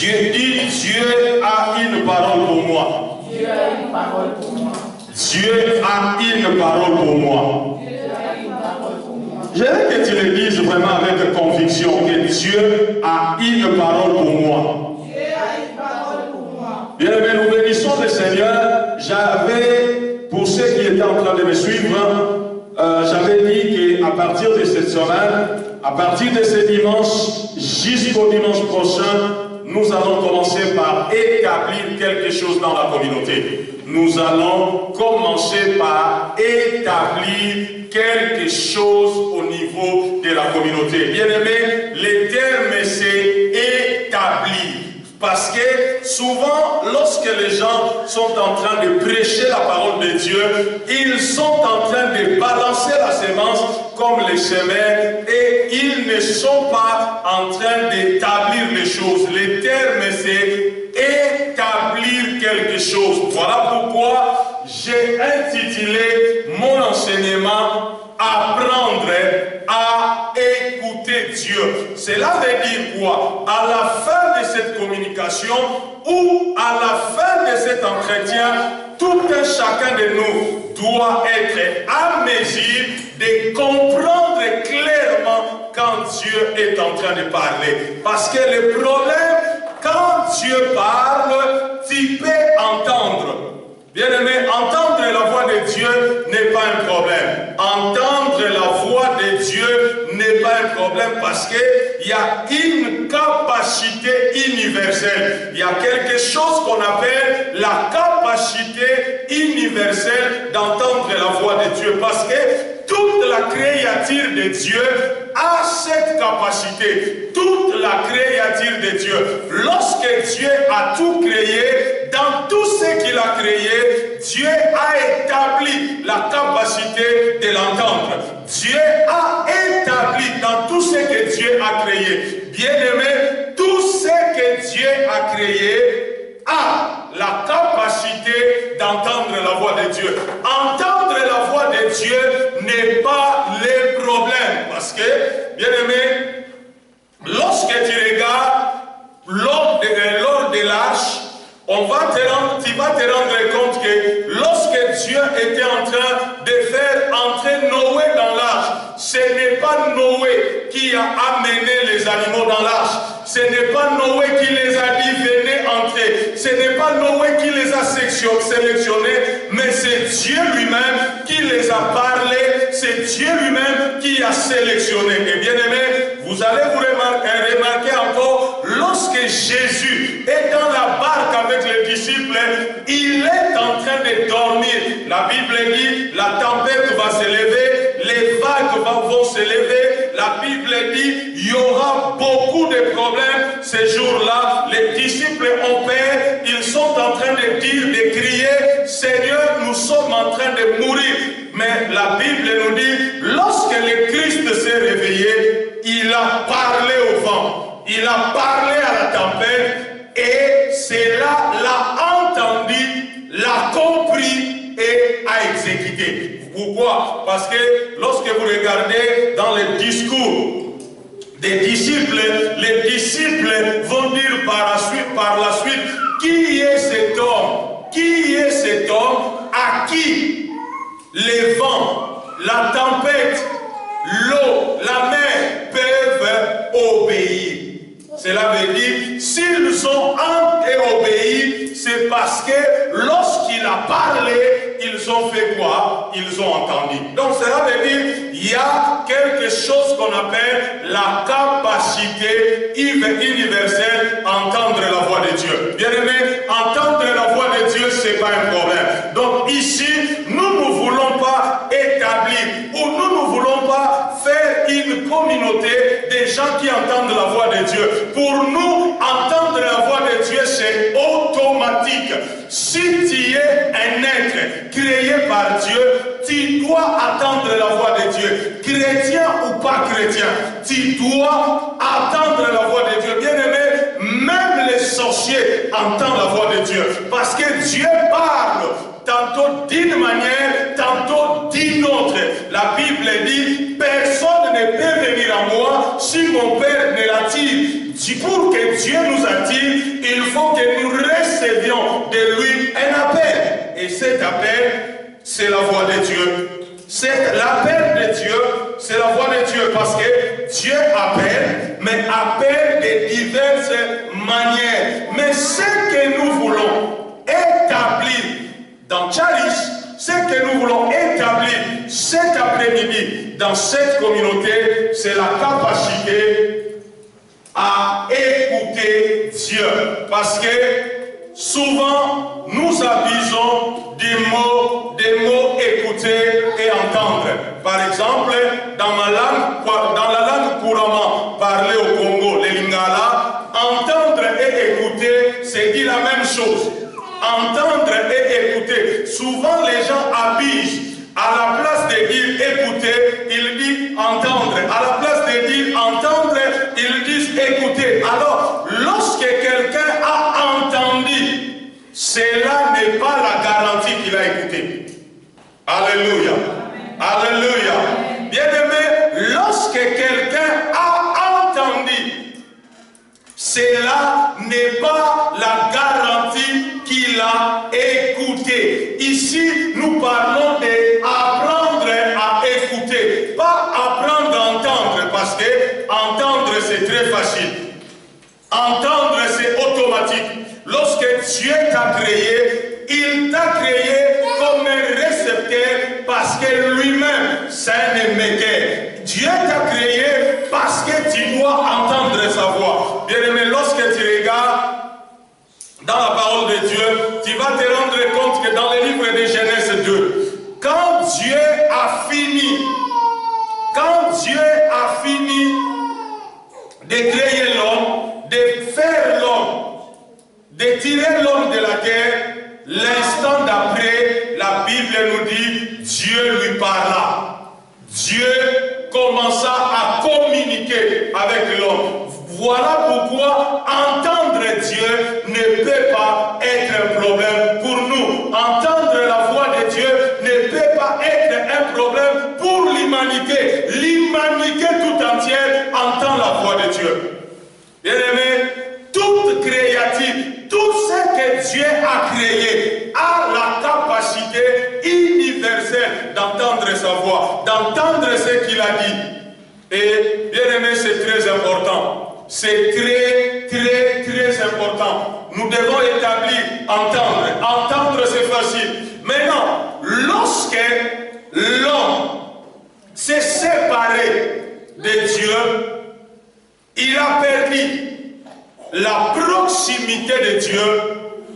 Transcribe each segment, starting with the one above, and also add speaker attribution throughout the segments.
Speaker 1: Dieu a une parole pour moi.
Speaker 2: Dieu a une parole pour moi.
Speaker 1: Dieu a une parole pour moi.
Speaker 2: Dieu a une parole pour moi.
Speaker 1: J'aimerais que tu le dises vraiment avec conviction que Dieu a une parole pour moi.
Speaker 2: Dieu a une parole pour moi.
Speaker 1: Bien aimé, nous bénissons le Seigneur. J'avais, pour ceux qui étaient en train de me suivre, j'avais dit qu'à partir de cette semaine, à partir de ce dimanche jusqu'au dimanche prochain, nous allons commencer par établir quelque chose dans la communauté. Nous allons commencer par établir quelque chose au niveau de la communauté. Bien aimé, le terme c'est établir. Parce que souvent, lorsque les gens sont en train de prêcher la parole de Dieu, ils sont en train de balancer la sémence comme les semeurs et ils ne sont pas en train d'établir les choses. Le terme c'est établir quelque chose. Voilà pourquoi j'ai intitulé mon enseignement apprendre à écouter Dieu. Cela veut dire quoi? À la fin de cette communication ou à la fin de cet entretien, tout un chacun de nous doit être à mesure de comprendre clairement quand Dieu est en train de parler. Parce que le problème, quand Dieu parle, tu peux entendre. Bien aimé, entendre la voix de Dieu n'est pas un problème. Entendre la voix de Dieu n'est pas un problème parce qu'il y a une capacité universelle. Il y a quelque chose qu'on appelle la capacité universelle d'entendre la voix de Dieu. Parce que toute la créature de Dieu a cette capacité. Toute la créature de Dieu. Lorsque Dieu a tout créé, dans tout ce qu'il a créé, Dieu a établi la capacité de l'entendre. Dieu a établi dans tout ce que Dieu a créé. Bien-aimé, tout ce que Dieu a créé a la capacité d'entendre la voix de Dieu. Entendre la voix de Dieu n'est pas le problème. Parce que, bien-aimé, lorsque tu regardes lors de l'arche, tu vas te rendre compte que lorsque Dieu était en train de faire entrer Noé dans l'arche, ce n'est pas Noé qui a amené les animaux dans l'arche. Ce n'est pas Noé qui les a dit venez entrer. Ce n'est pas Noé qui les a sélectionnés, mais c'est Dieu lui-même qui les a parlé. C'est Dieu lui-même qui a sélectionné. Et bien aimé, vous allez vous remarquer encore, lorsque Jésus est dans la barque avec les disciples, il est en train de dormir. La Bible dit, la tempête va se lever, les vagues vont se lever. La Bible dit, il y aura beaucoup de problèmes ces jours-là. Les disciples ont peur, ils sont en train de dire, de crier, Seigneur, nous sommes en train de mourir. Mais la Bible nous dit, lorsque le Christ s'est réveillé, il a parlé au vent, il a parlé à la tempête, et cela l'a entendu, l'a compris et a exécuté. Pourquoi? Parce que lorsque vous regardez dans les discours des disciples, les disciples vont dire par la suite, qui est cet homme? Qui est cet homme à qui les vents, la tempête, l'eau, la mer peuvent obéir? Cela veut dire, s'ils ont obéi, c'est parce que lorsqu'il a parlé, ils ont fait quoi? Ils ont entendu. Donc cela veut dire, il y a quelque chose qu'on appelle la capacité universelle à entendre la voix de Dieu. Bien aimé, entendre la voix de Dieu, ce n'est pas un problème. Donc ici, nous ne voulons pas établir, ou nous ne voulons pas faire une communauté des gens qui entendent la voix de Dieu. Pour nous, entendre la voix de Dieu, c'est automatique. Si tu es un être créé par Dieu, tu dois attendre la voix de Dieu. Chrétien ou pas chrétien, tu dois attendre la voix de Dieu. Bien aimé, même les sorciers entendent la voix de Dieu. Parce que Dieu parle tantôt d'une manière, tantôt d'une autre. La Bible dit, personne ne peut venir à moi si mon Père ne l'attire.
Speaker 3: pour que Dieu nous attire, il faut que nous recevions de lui un appel. Et cet appel, c'est la voix de Dieu. L'appel de Dieu, c'est la voix de Dieu, parce que Dieu appelle, mais appelle de diverses manières. Mais ce que nous voulons établir dans Chalice, ce que nous voulons établir cet après-midi dans cette communauté, c'est la capacité à écouter Dieu. Parce que souvent, nous abusons des mots écouter et entendre. Par exemple, dans la langue couramment parlée au Congo, les Lingala, entendre et écouter, c'est dire la même chose. Entendre et écouter. Souvent, les gens abusent. À la place de dire écouter, ils disent entendre. À la place de dire entendre, ils disent écouter. Alors, lorsque quelqu'un a entendu, cela n'est pas la garantie qu'il a écouté. Alléluia. Alléluia. Bien-aimé, lorsque quelqu'un a entendu, cela n'est pas la garantie qu'il a écouté. Ici, nous parlons d'apprendre à écouter, pas apprendre à entendre, parce que entendre c'est très facile. Entendre c'est automatique. Lorsque Dieu t'a créé, il t'a créé comme un récepteur parce que lui-même c'est un émetteur. Dieu t'a créé parce que tu dois entendre sa voix. Bien-aimé, lorsque tu regardes dans la parole de Dieu, tu vas te rendre compte que dans le livre de Genèse 2, quand Dieu a fini de créer l'homme, de faire l'homme, de tirer l'homme de la terre, l'instant d'après, la Bible nous dit, Dieu lui parla. Dieu commença à communiquer avec l'homme. Voilà pourquoi entendre Dieu ne peut pas être un problème pour nous. Entendre la voix de Dieu ne peut pas être un problème pour l'humanité. L'humanité tout entière entend la voix de Dieu. Bien-aimé, toute créative, tout ce que Dieu a créé a la capacité universelle d'entendre sa voix, d'entendre ce qu'il a dit. Et bien-aimé, c'est très important. C'est très important. Nous devons établir, entendre. Entendre, c'est facile. Maintenant, lorsque l'homme s'est séparé de Dieu, il a perdu la proximité de Dieu,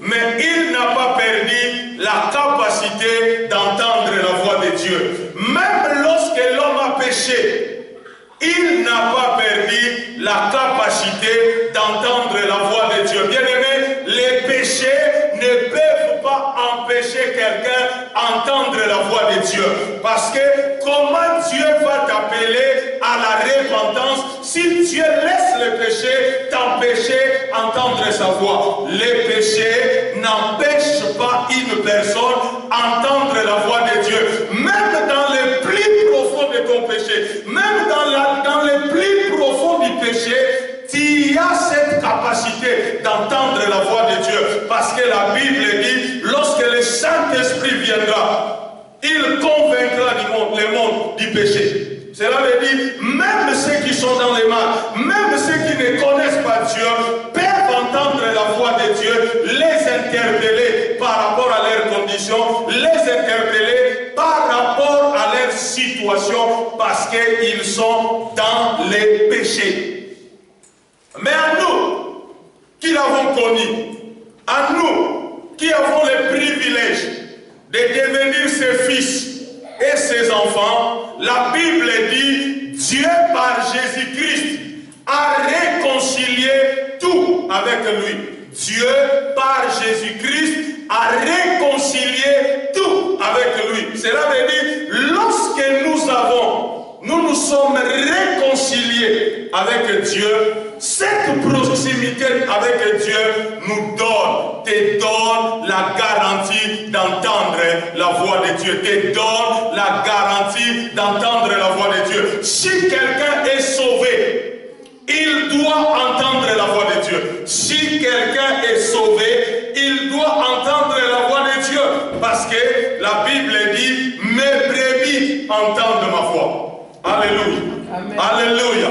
Speaker 3: mais il n'a pas perdu la capacité d'entendre la voix de Dieu. Même lorsque l'homme a péché, il n'a pas perdu la capacité d'entendre la voix de Dieu. Bien-aimé, les péchés ne peuvent pas empêcher quelqu'un d'entendre la voix de Dieu. Parce que comment Dieu va t'appeler à la repentance si Dieu laisse le péché t'empêcher d'entendre sa voix? Les péchés n'empêchent pas une personne d'entendre la voix de Dieu. Même dans le plus profond de ton péché, même dans le plus profond du péché, tu as cette capacité d'entendre la voix de Dieu. Parce que la Bible dit, lorsque le Saint-Esprit viendra, il convaincra le monde du péché. Cela veut dire, même ceux qui sont dans les mal, même ceux qui ne connaissent pas Dieu, peuvent entendre la voix de Dieu, les interpeller par rapport à leurs conditions, les interpeller par rapport à leur situation, parce qu'ils sont dans les péchés. Mais à nous, qui l'avons connu, à nous, qui avons le privilège de devenir ses fils et ses enfants, la Bible dit, Dieu par Jésus-Christ a réconcilié tout avec lui. Dieu par Jésus-Christ a réconcilié tout avec lui. Cela veut dire, lorsque nous nous sommes réconciliés avec Dieu, cette proximité avec Dieu te donne la garantie d'entendre la voix de Dieu, te donne la garantie d'entendre la voix de Dieu. Si quelqu'un est sauvé il doit entendre la voix de Dieu. Si quelqu'un est sauvé, il doit entendre la voix de Dieu. Parce que la Bible dit, mes brebis entendent ma voix. Alléluia.
Speaker 2: Amen.
Speaker 3: Alléluia.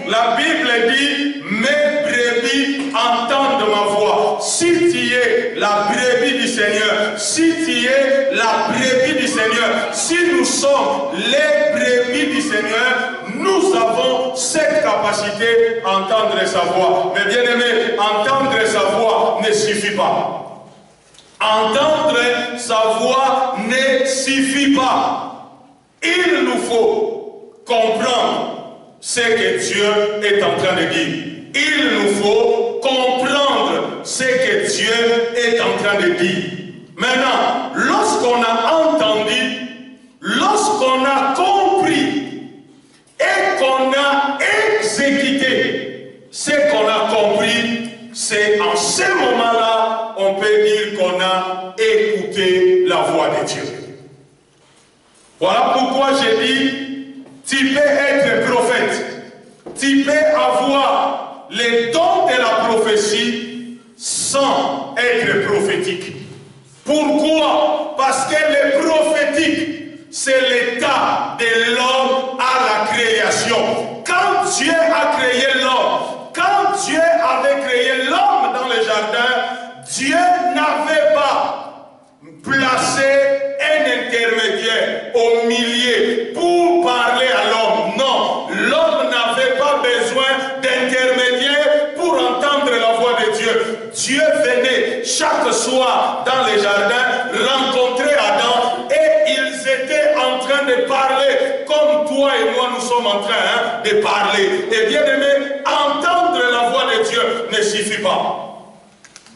Speaker 3: La Bible dit, mes brebis entendent ma voix. Si tu es la brebis du Seigneur, si tu es la brebis du Seigneur, si nous sommes les brebis du Seigneur, nous avons cette capacité à entendre sa voix. Mais bien aimé, entendre sa voix ne suffit pas. Entendre sa voix ne suffit pas. Il nous faut comprendre ce que Dieu est en train de dire. Il nous faut comprendre ce que Dieu est en train de dire. Maintenant, lorsqu'on a entendu, lorsqu'on a compris et qu'on a exécuté ce qu'on a compris, c'est en ce moment-là, on peut dire qu'on a écouté la voix de Dieu. Voilà pourquoi j'ai dit, tu peux être prophète, tu peux avoir les dons de la prophétie sans être prophétique. Pourquoi? Parce que le prophétique, c'est l'état de l'homme à la création. Quand Dieu a créé l'homme, quand Dieu avait créé l'homme dans le jardin, Dieu n'avait pas placé un intermédiaire au milieu pour parler à l'homme. Non, l'homme n'avait pas besoin d'intermédiaire pour entendre la voix de Dieu. Dieu venait chaque soir dans les jardins rencontrer Adam et ils étaient en train de parler comme toi et moi nous sommes en train de parler. Et bien aimé, entendre la voix de Dieu ne suffit pas.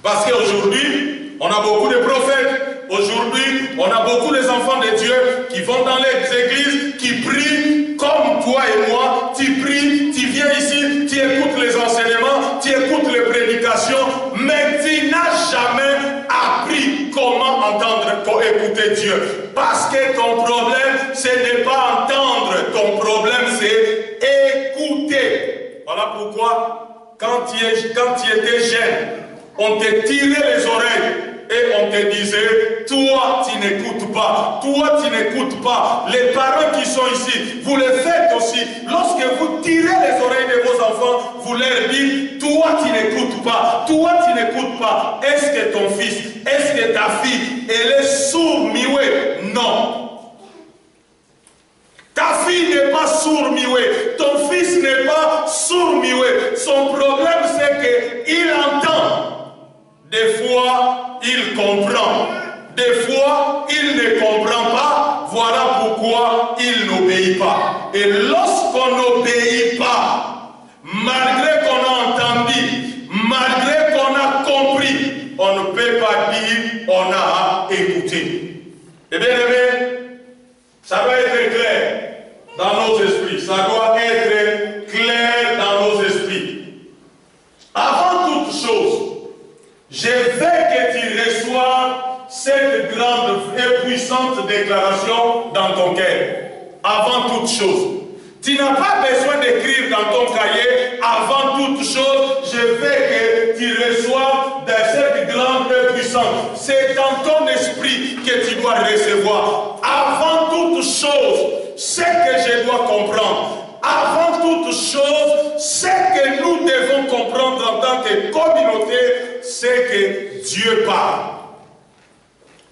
Speaker 3: Parce qu'aujourd'hui, on a beaucoup de prophètes. Aujourd'hui, on a beaucoup d'enfants de Dieu qui vont dans les églises, qui prient comme toi et moi. Tu pries, tu viens ici, tu écoutes les enseignements, tu écoutes les prédications, mais tu n'as jamais appris comment entendre, écouter Dieu. Parce que ton problème, ce n'est pas entendre, ton problème, c'est écouter. Voilà pourquoi, quand tu étais jeune, on te tirait les oreilles et on te disait, toi tu n'écoutes pas, toi tu n'écoutes pas. Les parents qui sont ici, vous le faites aussi. Lorsque vous tirez les oreilles de vos enfants, vous leur dites, toi tu n'écoutes pas, toi tu n'écoutes pas. Est-ce que ton fils, est-ce que ta fille, elle est sourde-muette? Non. Ta fille n'est pas sourde-muette, ton fils n'est pas sourde-muette. Son problème c'est qu'il entend. Des fois, il comprend. Des fois, il ne comprend pas. Voilà pourquoi il n'obéit pas. Et lorsqu'on n'obéit pas, malgré qu'on a entendu, malgré qu'on a compris, on ne peut pas dire on a écouté. Et bien aimé, ça doit être clair dans nos esprits. Ça doit être clair dans nos esprits. Avant toute chose, je veux que tu reçoives cette grande et puissante déclaration dans ton cœur. Avant toute chose. Tu n'as pas besoin d'écrire dans ton cahier, avant toute chose, je veux que tu reçoives de cette grande et puissante. C'est dans ton esprit que tu dois recevoir. Avant toute chose, ce que je dois comprendre. Avant toute chose, ce que nous devons comprendre en tant que communauté, c'est que Dieu parle.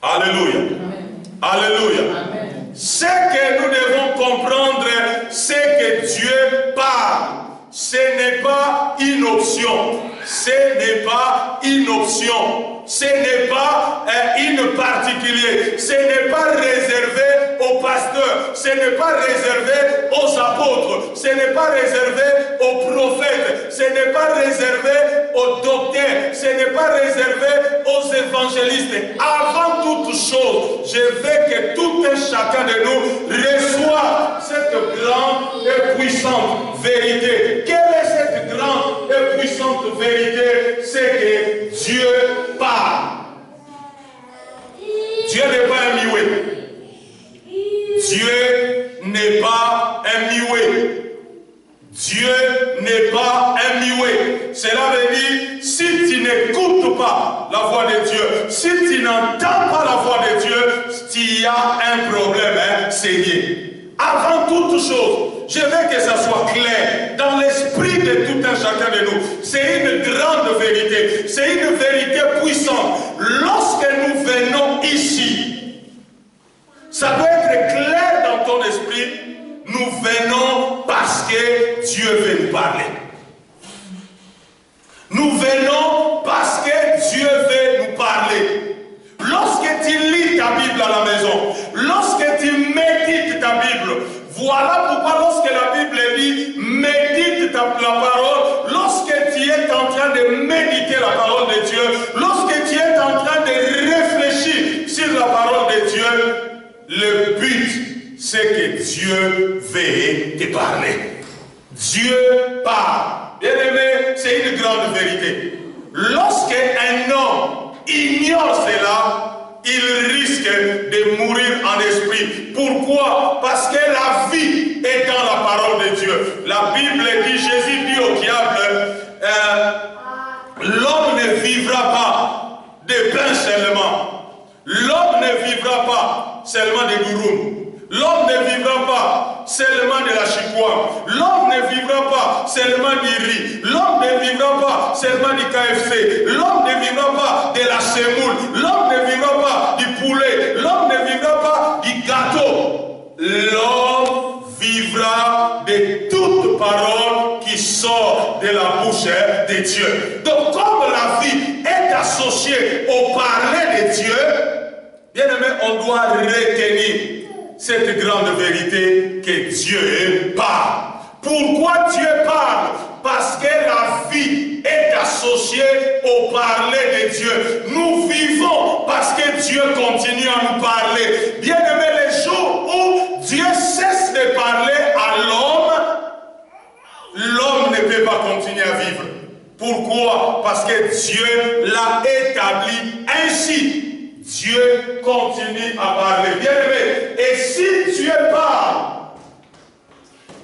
Speaker 3: Alléluia. Amen. Alléluia. Amen. Ce que nous devons comprendre, c'est que Dieu parle. Ce n'est pas une option. Ce n'est pas une option. Ce n'est pas une particulier. Ce n'est pas réservé aux pasteurs. Ce n'est pas réservé aux apôtres. Ce n'est pas réservé aux prophètes. Ce n'est pas réservé aux docteurs. Ce n'est pas réservé aux évangélistes. Avant toute chose, je veux que tout un chacun de nous reçoive cette grande et puissante vérité. Quelle est cette grande et puissante vérité? C'est que Dieu parle. Dieu n'est pas un muet. Dieu n'est pas un muet. Dieu n'est pas un muet. Cela veut dire, si tu n'écoutes pas la voix de Dieu, si tu n'entends pas la voix de Dieu, il y a un problème, hein, Seigneur. Avant toute chose, je veux que ça soit clair dans l'esprit de tout un chacun de nous. C'est une grande vérité, c'est une vérité puissante. Lorsque nous venons ici, ça doit être clair dans ton esprit. Nous venons parce que Dieu veut nous parler. Nous venons parce que Dieu veut nous parler. Lorsque tu lis ta Bible à la maison, lorsque tu médites ta Bible, voilà pourquoi lorsque la Bible dit médite la parole, lorsque tu es en train de méditer la parole de Dieu, lorsque tu es en train de réfléchir sur la parole de Dieu, le but c'est que Dieu veut te parler. Dieu parle. Bien aimé, c'est une grande vérité. Lorsque un homme ignore cela, il risque de mourir en esprit. Pourquoi? Parce que la vie est dans la parole de Dieu. La Bible dit, Jésus dit au diable, l'homme ne vivra pas de pain seulement. L'homme ne vivra pas seulement de durum. L'homme ne vivra pas seulement de la chicoine. L'homme ne vivra pas seulement du riz. L'homme ne vivra pas seulement du KFC. L'homme ne vivra pas de la semoule. L'homme ne vivra pas du poulet. L'homme ne vivra pas du gâteau. L'homme vivra de toute parole qui sort de la bouche de Dieu. Donc comme la vie est associée au parler de Dieu, bien aimé, on doit retenir cette grande vérité que Dieu parle. Pourquoi Dieu parle? Parce que la vie est associée au parler de Dieu. Nous vivons parce que Dieu continue à nous parler. Bien aimé, les jours où Dieu cesse de parler à l'homme, l'homme ne peut pas continuer à vivre. Pourquoi? Parce que Dieu l'a établi ainsi. Dieu continue à parler. Bien aimé, et si Dieu parle,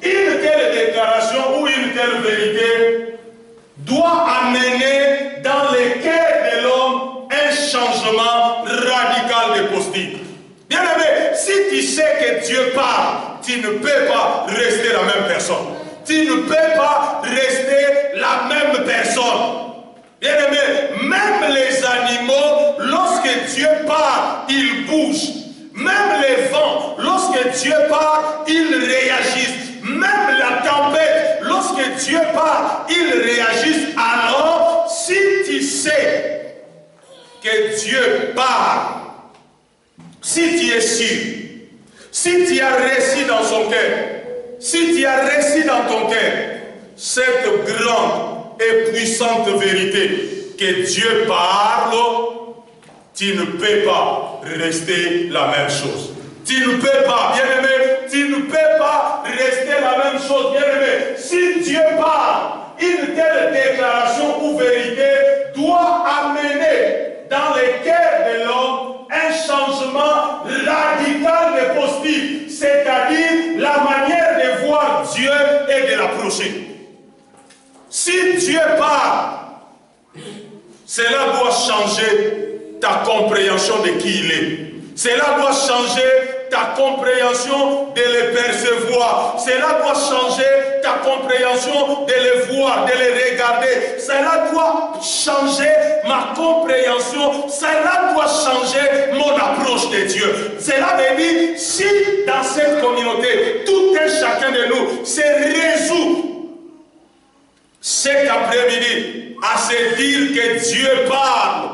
Speaker 3: une telle déclaration ou une telle vérité doit amener dans le cœur de l'homme un changement radical de posture. Bien aimé, si tu sais que Dieu parle, tu ne peux pas rester la même personne. Tu ne peux pas rester la même personne. Bien aimé, même les animaux, lorsque Dieu parle, ils bougent. Même les vents, lorsque Dieu parle, ils réagissent. Même la tempête, lorsque Dieu parle, ils réagissent. Alors, si tu sais que Dieu parle, si tu es sûr, si tu as reçu dans son cœur, si tu as reçu dans ton cœur cette grande et puissante vérité que Dieu parle, tu ne peux pas rester la même chose. Tu ne peux pas, bien aimé, tu ne peux pas rester la même chose, bien aimé. Si Dieu parle, une telle déclaration ou vérité doit amener dans le cœur de l'homme un changement radical de posture, c'est-à-dire la manière de voir Dieu et de l'approcher. Si Dieu parle, cela doit changer ta compréhension de qui il est. Cela doit changer ta compréhension de le percevoir. Cela doit changer ta compréhension de le voir, de le regarder. Cela doit changer ma compréhension. Cela doit changer mon approche de Dieu. Cela veut dire, si dans cette communauté, tout un chacun de nous se résout cet après-midi à se dire que Dieu parle.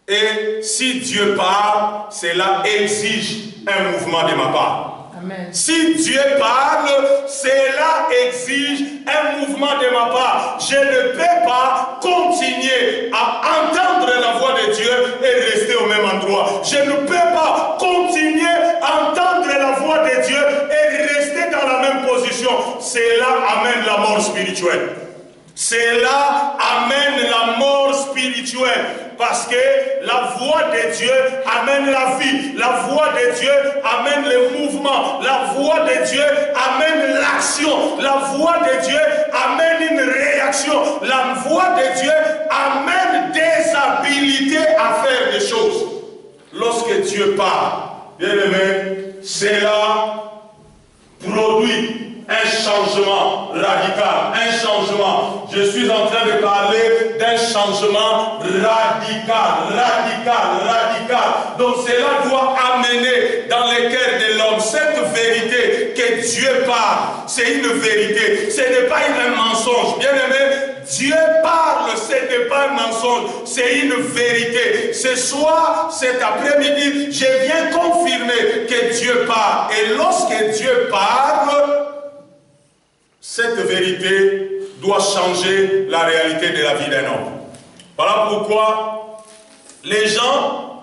Speaker 3: Et si Dieu parle, cela exige un mouvement de ma part.
Speaker 2: Amen.
Speaker 3: Si Dieu parle, cela exige un mouvement de ma part. Je ne peux pas continuer à entendre la voix de Dieu et rester au même endroit. Je ne peux pas continuer à entendre la voix de Dieu et rester dans la même position. Cela amène la mort spirituelle. Cela amène la mort spirituelle. spirituel. Parce que la voix de Dieu amène la vie. La voix de Dieu amène le mouvement. La voix de Dieu amène l'action. La voix de Dieu amène une réaction. La voix de Dieu amène des habilités à faire des choses. Lorsque Dieu parle, bien aimé, cela produit un changement radical, un changement. Je suis en train de parler d'un changement radical. Donc cela doit amener dans le cœur de l'homme cette vérité que Dieu parle. C'est une vérité, ce n'est pas un mensonge. Bien aimé, Dieu parle, ce n'est pas un mensonge, c'est une vérité. Ce soir, cet après-midi, je viens confirmer que Dieu parle. Et lorsque Dieu parle, cette vérité doit changer la réalité de la vie d'un homme. Voilà pourquoi les gens,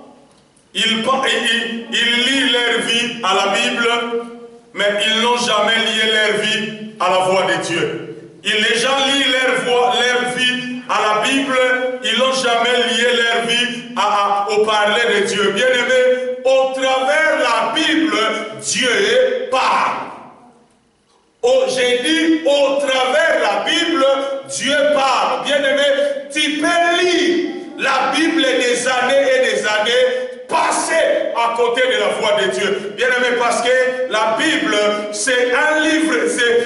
Speaker 3: ils lient leur vie à la Bible, mais ils n'ont jamais lié leur vie à la voix de Dieu. Et les gens lient leur vie à la Bible, ils n'ont jamais lié leur vie au parler de Dieu. Bien aimé, au travers de la Bible, Dieu parle. Oh, j'ai dit, au travers de la Bible, Dieu parle. Bien aimé, tu peux lire la Bible des années et des années, passer à côté de la voix de Dieu. Bien aimé, parce que la Bible, c'est un livre,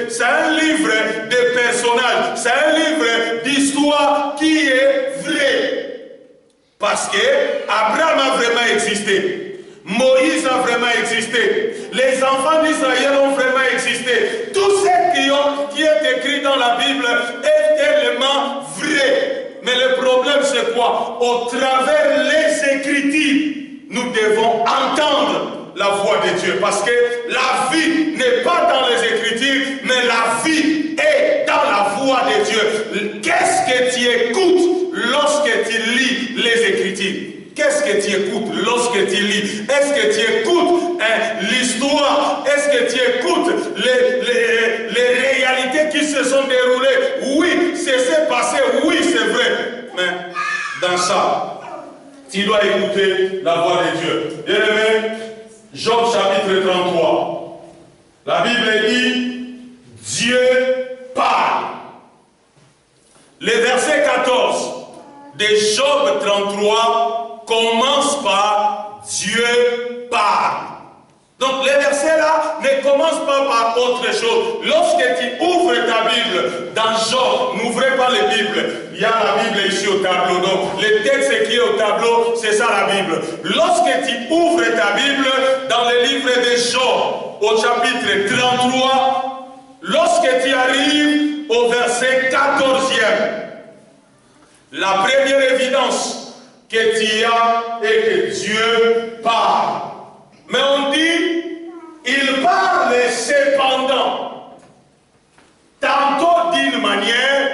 Speaker 3: c'est un livre de personnages, c'est un livre d'histoire qui est vrai. Parce que Abraham a vraiment existé. Moïse a vraiment existé. Les enfants d'Israël ont vraiment existé. Tout ce qui est écrit dans la Bible est tellement vrai. Mais le problème c'est quoi? Au travers les Écritures, nous devons entendre la voix de Dieu. Parce que la vie n'est pas dans les Écritures, mais la vie est dans la voix de Dieu. Qu'est-ce que tu écoutes lorsque tu lis les Écritures? Qu'est-ce que tu écoutes lorsque tu lis? Est-ce que tu écoutes l'histoire? Est-ce que tu écoutes les réalités qui se sont déroulées? Oui, c'est passé, oui, c'est vrai. Mais dans ça, tu dois écouter la voix de Dieu. Bien aimé, Job chapitre 33. La Bible dit, Dieu parle. Le verset 14 de Job 33 commence par Dieu parle. Donc les versets là ne commencent pas par autre chose. Lorsque tu ouvres ta Bible dans Job, n'ouvrez pas les Bibles. Il y a la Bible ici au tableau. Donc le texte qui est au tableau, c'est ça la Bible. Lorsque tu ouvres ta Bible dans le livre de Job, au chapitre 33, lorsque tu arrives au verset 14e, la première évidence que tu as est que Dieu parle. Mais on dit, il parle cependant, tantôt d'une manière,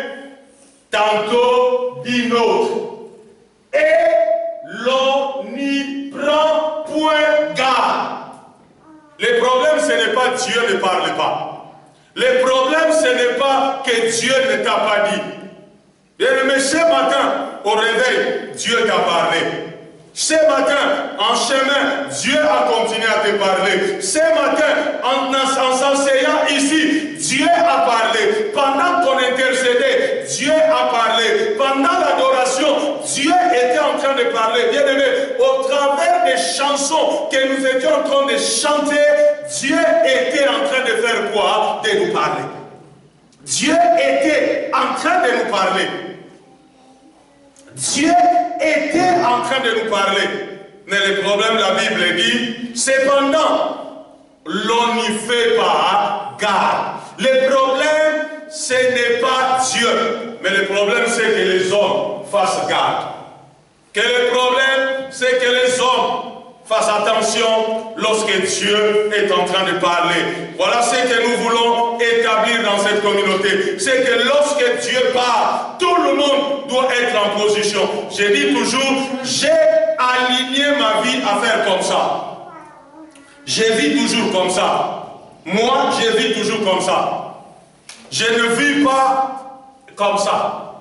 Speaker 3: tantôt d'une autre. Et l'on n'y prend point garde. Le problème, ce n'est pas Dieu ne parle pas. Le problème, ce n'est pas que Dieu ne t'a pas dit. Mais ce matin, au réveil, Dieu t'a parlé. Ce matin, en chemin, Dieu a continué à te parler. Ce matin, en s'enseignant ici, Dieu a parlé. Pendant qu'on intercédait, Dieu a parlé. Pendant l'adoration, Dieu était en train de parler. Bien aimé, au travers des chansons que nous étions en train de chanter, Dieu était en train de faire quoi? De nous parler. Dieu était en train de nous parler. Dieu était en train de nous parler. Mais le problème, la Bible dit, cependant, l'on n'y fait pas garde. Le problème, ce n'est pas Dieu. Mais le problème, c'est que les hommes fassent garde. Que le problème, c'est que les hommes fassent attention lorsque Dieu est en train de parler. Voilà ce que nous voulons établir dans cette communauté. C'est que lorsque Dieu parle, tout le monde doit être en position. Je dis toujours, j'ai aligné ma vie à faire comme ça. Je vis toujours comme ça. Moi, je vis toujours comme ça. Je ne vis pas comme ça.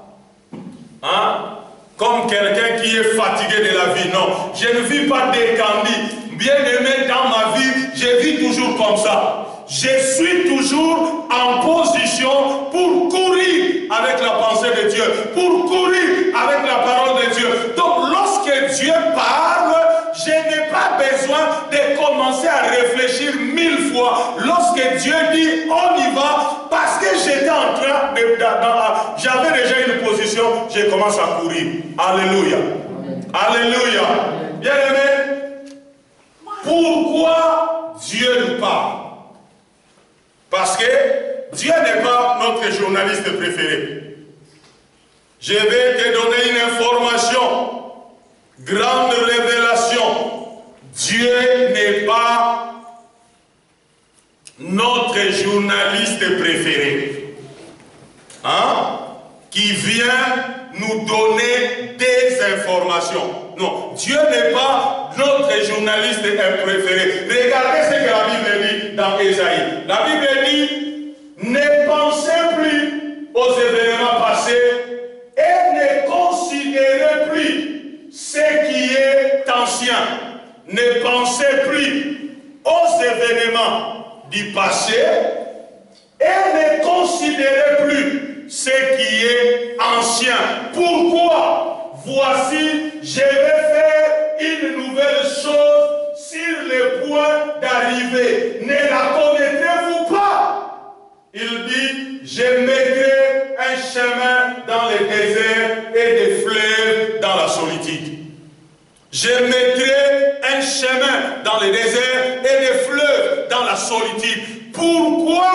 Speaker 3: Hein? comme quelqu'un qui est fatigué de la vie. Non, je ne vis pas décandis. Bien aimé, dans ma vie, je vis toujours comme ça. Je suis toujours en position pour courir avec la pensée de Dieu, pour courir avec la parole de Dieu. Donc lorsque Dieu parle, je n'ai pas besoin de commencer à réfléchir 1000 fois. Lorsque Dieu dit on y va, parce que j'étais en train j'avais déjà une position, je commence à courir. Alléluia. Alléluia. Bien aimé, pourquoi Dieu nous parle? Parce que Dieu n'est pas notre journaliste préféré. Je vais te donner une information, grande révélation. Dieu n'est pas notre journaliste préféré, hein? Qui vient nous donner des informations. Non, Dieu n'est pas notre journaliste préféré. Regardez ce que la Bible dit dans Ésaïe. La Bible dit, ne pensez plus aux événements passés et ne considérez plus ce qui est ancien. Ne pensez plus aux événements du passé et ne considérez plus ce qui est ancien. Pourquoi? Voici, je vais faire une nouvelle chose sur le point d'arriver. Ne la connaissez-vous pas? Il dit, je mettrai un chemin dans le désert et des fleuves dans la solitude. Je mettrai un chemin dans le désert et des fleuves dans la solitude. Pourquoi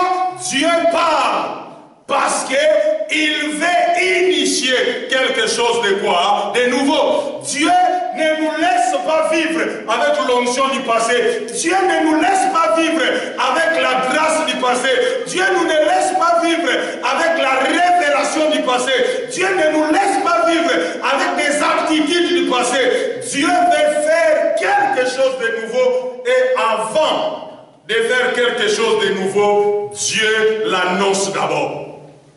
Speaker 3: Dieu parle? Parce qu'il veut initier quelque chose de quoi? De nouveau. Dieu ne nous laisse pas vivre avec l'onction du passé. Dieu ne nous laisse pas vivre avec la grâce du passé. Dieu ne nous laisse pas vivre avec la révélation du passé. Dieu ne nous laisse pas vivre avec des aptitudes du passé. Dieu veut faire quelque chose de nouveau et avant de faire quelque chose de nouveau, Dieu l'annonce d'abord.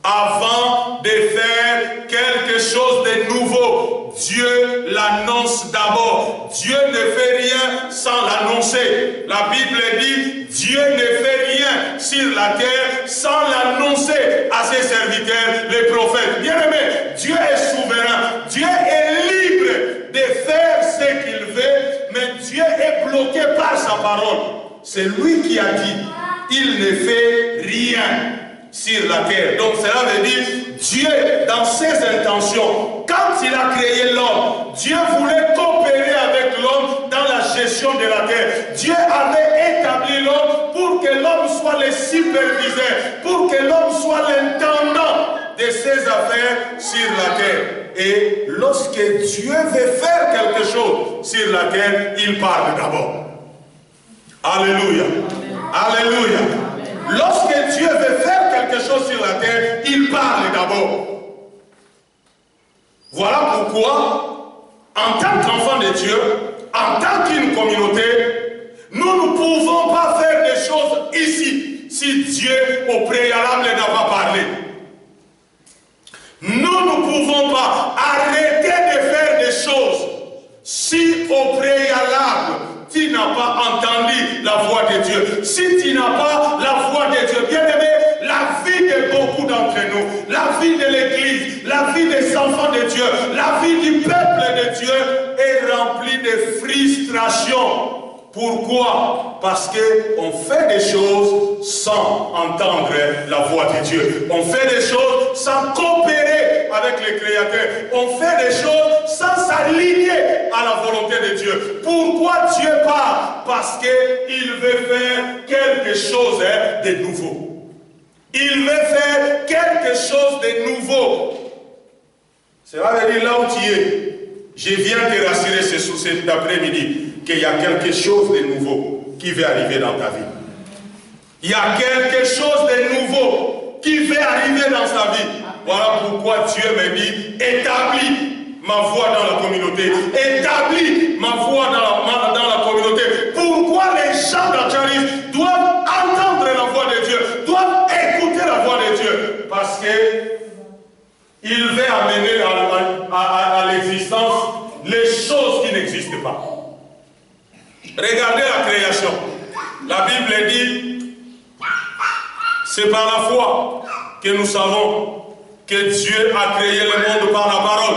Speaker 3: Avant de faire quelque chose de nouveau, Dieu l'annonce d'abord. Dieu ne fait rien sans l'annoncer. La Bible dit, Dieu ne fait rien sur la terre sans l'annoncer à ses serviteurs, les prophètes. Bien-aimé, Dieu est souverain. Dieu est libre de faire ce qu'il veut, mais Dieu est bloqué par sa parole. C'est lui qui a dit, il ne fait rien sur la terre. Donc cela veut dire, Dieu, dans ses intentions, quand il a créé l'homme, Dieu voulait coopérer avec l'homme dans la gestion de la terre. Dieu avait établi l'homme pour que l'homme soit le superviseur, pour que l'homme soit l'intendant de ses affaires sur la terre. Et lorsque Dieu veut faire quelque chose sur la terre, il parle d'abord. Alléluia. Alléluia. Lorsque Dieu veut faire quelque chose sur la terre, il parle d'abord. Voilà pourquoi, en tant qu'enfant de Dieu, en tant qu'une communauté, nous ne pouvons pas faire des choses ici si Dieu au préalable n'a pas parlé. Nous ne pouvons pas arrêter de faire des choses si au préalable tu n'as pas entendu la voix de Dieu. Si tu n'as pas la voix de Dieu, bien aimé, la vie de beaucoup d'entre nous, la vie de l'Église, la vie des enfants de Dieu, la vie du peuple de Dieu est remplie de frustration. Pourquoi? Parce qu'on fait des choses sans entendre la voix de Dieu. On fait des choses sans coopérer avec le Créateur. On fait des choses sans s'aligner à la volonté de Dieu. Pourquoi Dieu parle? Parce qu'il veut faire quelque chose de nouveau. Il veut faire quelque chose de nouveau. Cela veut dire là où tu es. Je viens te rassurer cet après-midi qu'il y a quelque chose de nouveau qui va arriver dans ta vie. Il y a quelque chose de nouveau qui va arriver dans sa vie. Voilà pourquoi Dieu me dit, établis ma voix dans la communauté. Établis ma voix dans la communauté. Pourquoi les gens d'Acharis doivent entendre la voix de Dieu, doivent écouter la voix de Dieu? Parce que il veut amener à l'existence l'existence les choses qui n'existent pas. Regardez la création. La Bible dit, c'est par la foi que nous savons que Dieu a créé le monde par la parole.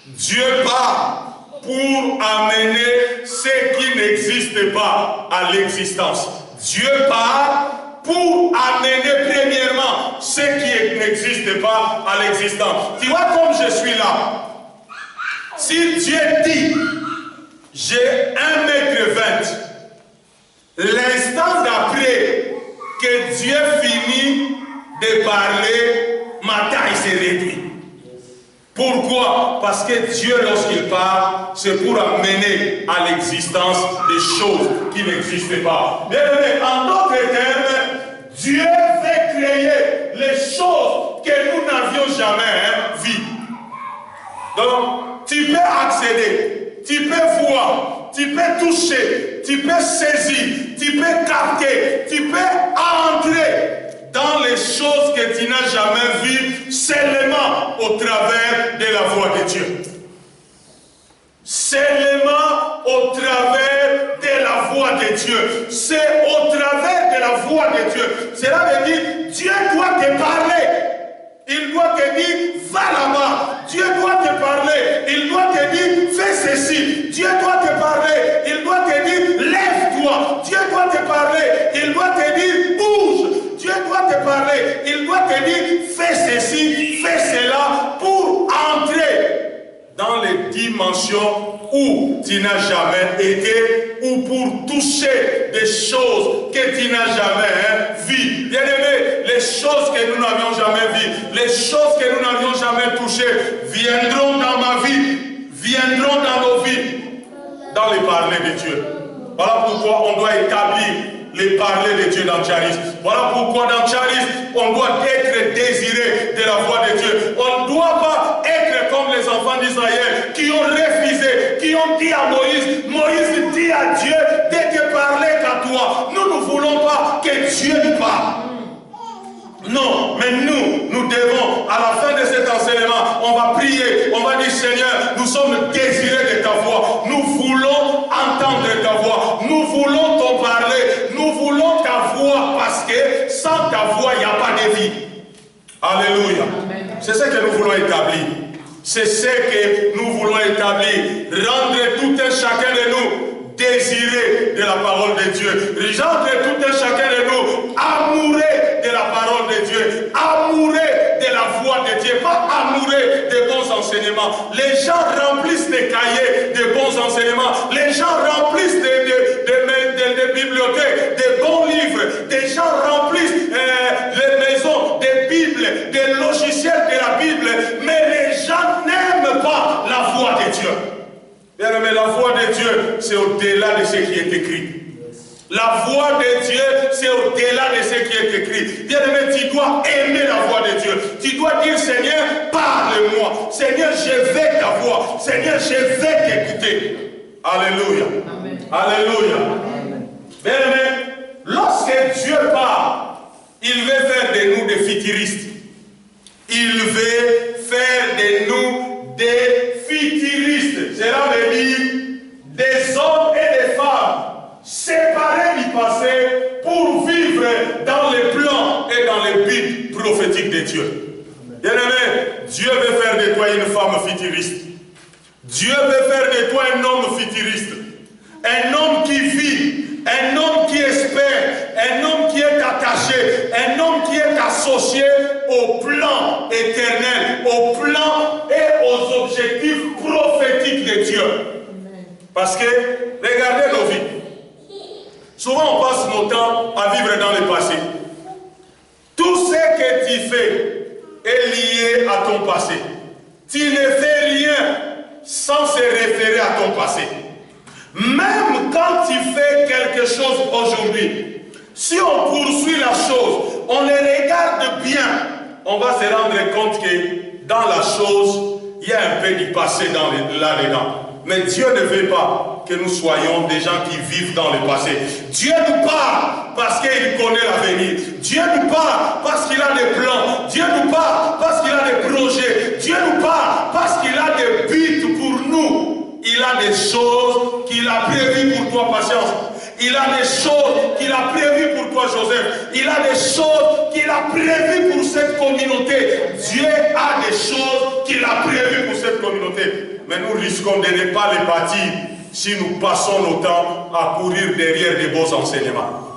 Speaker 3: Dieu part pour amener ce qui n'existe pas à l'existence. Dieu part pour amener premièrement ce qui n'existe pas à l'existence. Tu vois comme je suis là. Si Dieu dit, j'ai 1,20 m, l'instant d'après que Dieu finit de parler, ma taille s'est réduite. Pourquoi? Parce que Dieu, lorsqu'il parle, c'est pour amener à l'existence des choses qui n'existent pas. Bien aimé, en d'autres termes, Dieu veut créer les choses que nous n'avions jamais vues. Donc, tu peux accéder, tu peux voir, tu peux toucher, tu peux saisir, tu peux capter, tu peux entrer dans les choses que tu n'as jamais vues seulement au travers de la voix de Dieu. Seulement au travers de la voix de Dieu. C'est au travers de la voix de Dieu. Cela veut dire, Dieu doit te parler. Il doit te dire, va là-bas. Dieu doit te parler. Il doit te dire, fais ceci. Dieu doit te parler. Il doit te dire, lève-toi. Dieu doit te parler. Il doit te dire, bouge. Dieu doit te parler. Il doit te dire, fais ceci, fais cela, pour entrer dans les dimensions où tu n'as jamais été, ou pour toucher des choses que tu n'as jamais vues. Bien aimé, les choses que nous n'avions jamais vues, les choses que nous n'avions jamais touchées, viendront dans ma vie, viendront dans nos vies, dans les parler de Dieu. Voilà pourquoi on doit établir les parler de Dieu dans Charis. Voilà pourquoi dans Charis, on doit être désiré de la voix de Dieu. On ne doit pas être comme les enfants d'Israël qui ont refusé, qui ont dit à Moïse, Moïse dit à Dieu de te parler qu'à toi. Nous ne voulons pas que Dieu nous parle. Non, mais nous devons, à la fin de cet enseignement, on va prier, on va dire, Seigneur, nous sommes désirés de ta voix. Nous voulons entendre ta voix. Nous voulons t'en parler. Nous voulons ta voix parce que sans ta voix, il n'y a pas de vie. Alléluia. C'est ce que nous voulons établir. C'est ce que nous voulons établir. Rendre tout un chacun de nous désiré de la parole de Dieu. Rendre tout un chacun de nous amoureux de la parole de Dieu. Amoureux de la voix de Dieu. Pas amoureux des bons enseignements. Les gens remplissent des cahiers de bons enseignements. Les gens remplissent des bibliothèques, des bons livres. Des gens remplissent les maisons, des Bibles, des logiciels de la Bible. Mais les gens n'aiment pas la voix de Dieu. Bien aimé, la voix de Dieu, c'est au-delà de ce qui est écrit. La voix de Dieu, c'est au-delà de ce qui est écrit. Bien aimé, tu dois aimer la voix de Dieu. Tu dois dire, Seigneur, parle-moi. Seigneur, je veux ta voix. Seigneur, je veux t'écouter. Alléluia. Amen. Alléluia. Amen. Bien aimé, lorsque Dieu parle, il veut faire de nous des futuristes. Il veut faire de nous des futuristes. Cela veut dire des hommes et des femmes séparés du passé pour vivre dans les plans et dans les buts prophétiques de Dieu. Bien aimé, Dieu veut faire de toi une femme futuriste. Dieu veut faire de toi un homme futuriste. Un homme qui vit, un homme qui espère, un homme qui est attaché, un homme qui est associé au plan éternel, au plan et aux objectifs prophétiques de Dieu. Parce que, regardez nos vies. Souvent on passe notre temps à vivre dans le passé. Tout ce que tu fais est lié à ton passé. Tu ne fais rien sans se référer à ton passé. Même quand tu fais quelque chose aujourd'hui, si on poursuit la chose, on les regarde bien, on va se rendre compte que dans la chose, il y a un peu du passé là-dedans. Mais Dieu ne veut pas que nous soyons des gens qui vivent dans le passé. Dieu nous parle parce qu'il connaît l'avenir. Dieu nous parle parce qu'il a des plans. Dieu nous parle parce qu'il a des projets. Dieu nous parle parce qu'il a des buts pour nous. Il a des choses qu'il a prévues pour toi, patience. Il a des choses qu'il a prévues pour toi, Joseph. Il a des choses qu'il a prévues pour cette communauté. Dieu a des choses qu'il a prévues pour cette communauté. Mais nous risquons de ne pas les bâtir si nous passons nos temps à courir derrière des bons enseignements.